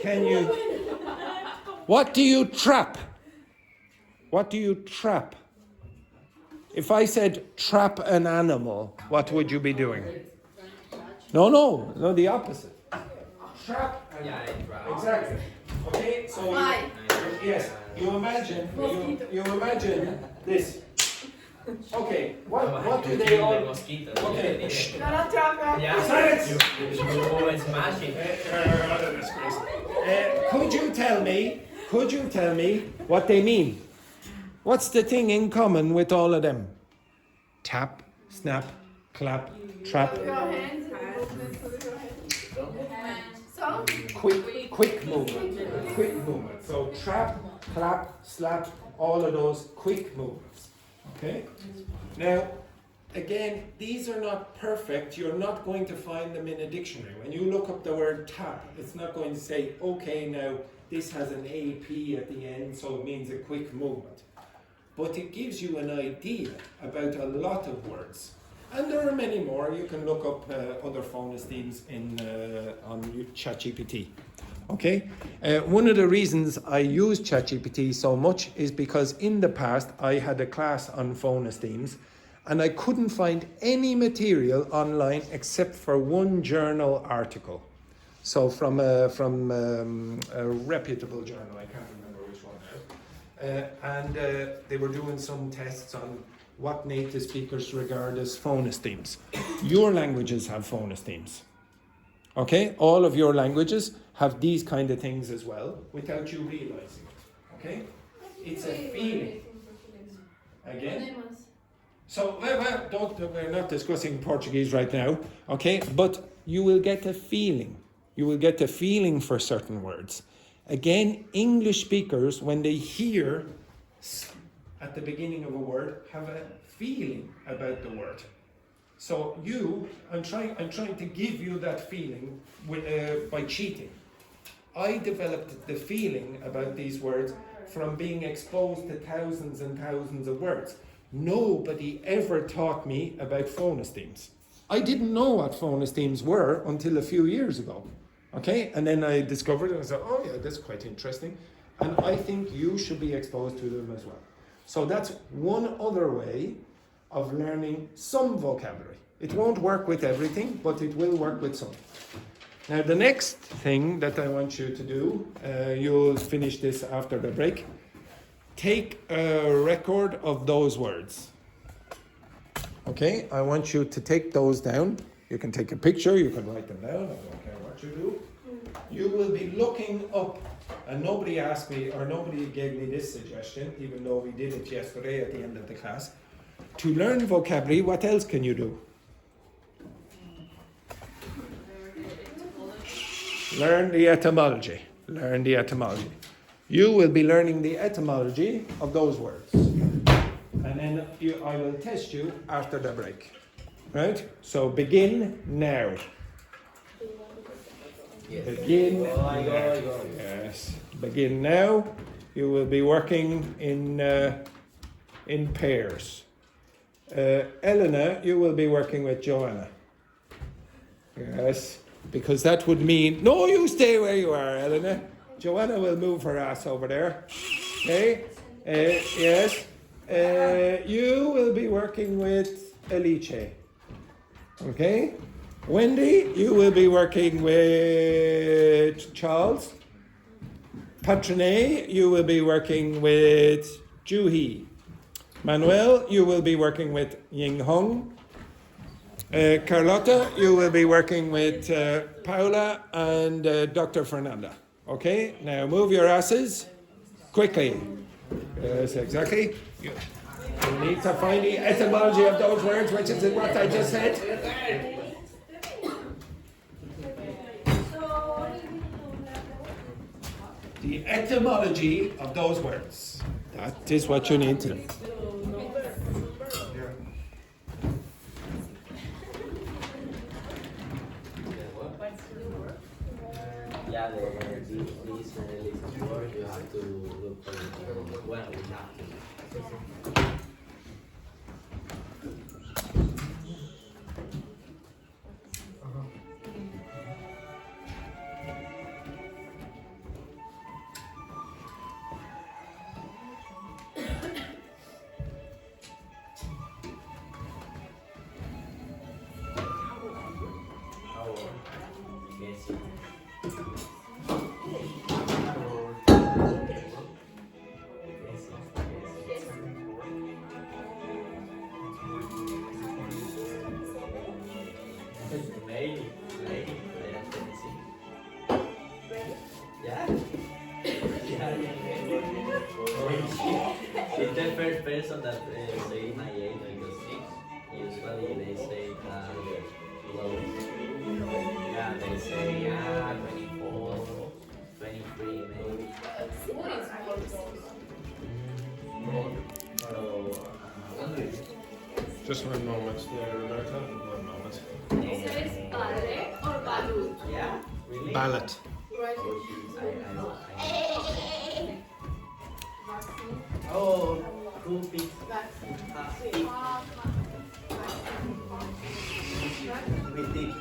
Can you... What do you trap? What do you trap? If I said trap an animal, what would you be doing? No, the opposite. Trap an animal. Exactly. Okay, so yes, you imagine this. Okay, what do they all? Okay, shh. Not trap. Yeah. Silence. You always smash it. Could you tell me what they mean? What's the thing in common with all of them? Tap, snap, clap, trap. Your hands and the movement of your hands. So? Quick movement. Quick movement. So trap, clap, slap, all of those quick movements. Okay? Now, again, these are not perfect. You're not going to find them in a dictionary. When you look up the word tap, it's not going to say, okay, now this has an AP at the end, so it means a quick movement. But it gives you an idea about a lot of words. And there are many more. You can look up other phonesthemes on ChatGPT. Okay? One of the reasons I use ChatGPT so much is because in the past I had a class on phonesthemes and I couldn't find any material online except for one journal article. So from a reputable journal, I can't remember which one now. And they were doing some tests on what native speakers regard as phonesthemes. Your languages have phonesthemes. Okay? All of your languages have these kind of things as well, without you realizing it. Okay? It's a feeling. Again? So, we're not discussing Portuguese right now, okay? But you will get a feeling. You will get a feeling for certain words. Again, English speakers, when they hear at the beginning of a word, have a feeling about the word. So I'm trying to give you that feeling by cheating. I developed the feeling about these words from being exposed to thousands and thousands of words. Nobody ever taught me about phonesthemes. I didn't know what phonesthemes were until a few years ago. Okay, and then I discovered it and I said, oh yeah, that's quite interesting. And I think you should be exposed to them as well. So that's one other way of learning some vocabulary. It won't work with everything, but it will work with some. Now the next thing that I want you to do, you'll finish this after the break. Take a record of those words. Okay, I want you to take those down. You can take a picture, you can write them down, I don't care what you do. You will be looking up, and nobody asked me, or nobody gave me this suggestion, even though we did it yesterday at the end of the class. To learn vocabulary, what else can you do? Learn the etymology. Learn the etymology. You will be learning the etymology of those words. And then I will test you after the break. Right? So begin now. Yes. Begin now. Yes. Begin now. You will be working in pairs. Elena, you will be working with Joanna. Yes. Because that would mean, no, you stay where you are, Elena. Joanna will move her ass over there. Okay? Yes. You will be working with Alice. Okay? Wendy, you will be working with Charles. Patrone, you will be working with Juhi. Manuel, you will be working with Ying Hong. Carlotta, you will be working with Paula and Dr. Fernanda. Okay, now move your asses quickly. Yes, exactly. You need to find the etymology of those words, which is what I just said. The etymology of those words. That is what you need to know. Yeah, these Israelis word, you have to look for it. Well, we have to. It's the first person that say my age because usually they say low. Yeah, they say 24, 23 maybe. So, Just 1 moment there, Roberta. 1 moment. ¿Es padre o balut? yeah, really? Ballot. Oh, who picks? With it.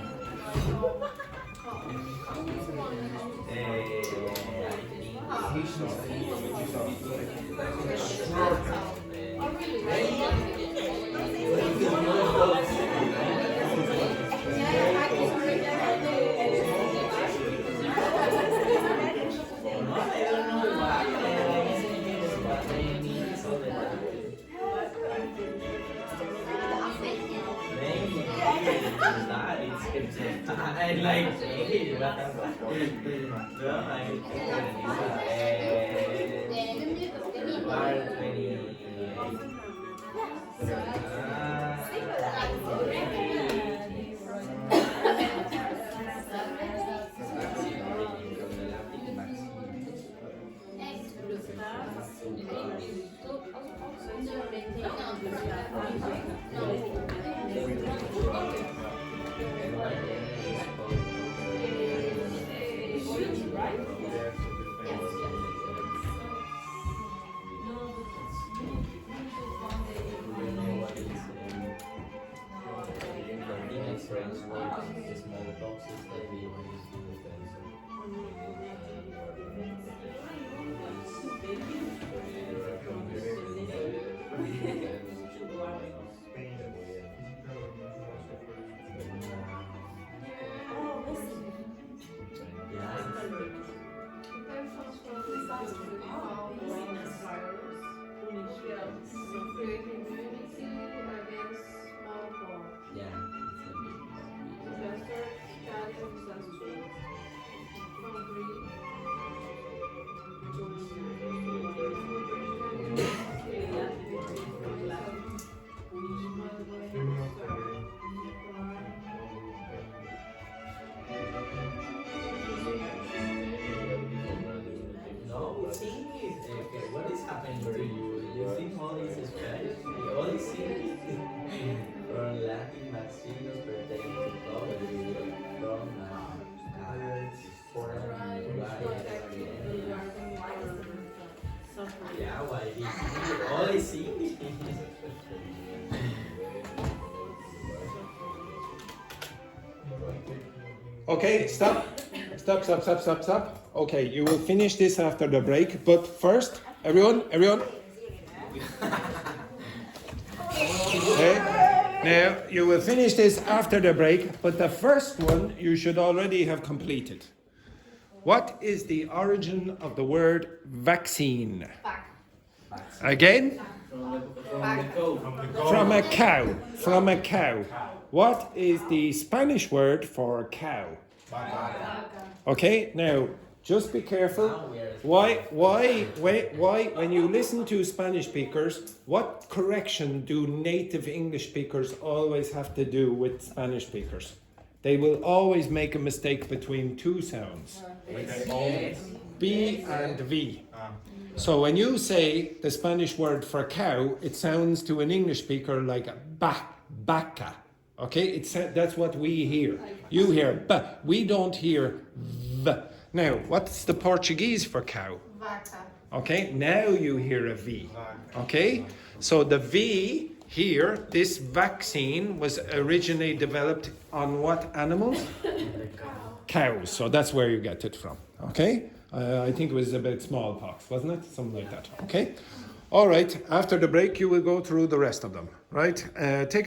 I like it, but I'm No, the thing is, okay, what is happening to you? You think all is Spanish? You only see from Latin vaccines pertaining to COVID from foreign yeah, why he only see Okay, stop. Stop. Okay, you will finish this after the break, but first, everyone. Okay, now you will finish this after the break, but the first one you should already have completed. What is the origin of the word vaccine? Again? From a cow. From a cow. What is the Spanish word for cow? Okay, now just be careful. Why, when you listen to Spanish speakers, what correction do native English speakers always have to do with Spanish speakers? They will always make a mistake between two sounds. B and V. So when you say the Spanish word for cow, it sounds to an English speaker like vaca. Okay, that's what we hear. You hear b. We don't hear v. Now, what's the Portuguese for cow? Vaca. Okay, now you hear a V. Okay, so the V here, this vaccine was originally developed on what animals? Cows. So that's where you get it from. Okay, I think it was about smallpox, wasn't it? Something like that. Okay. All right. After the break, you will go through the rest of them. Right. Take a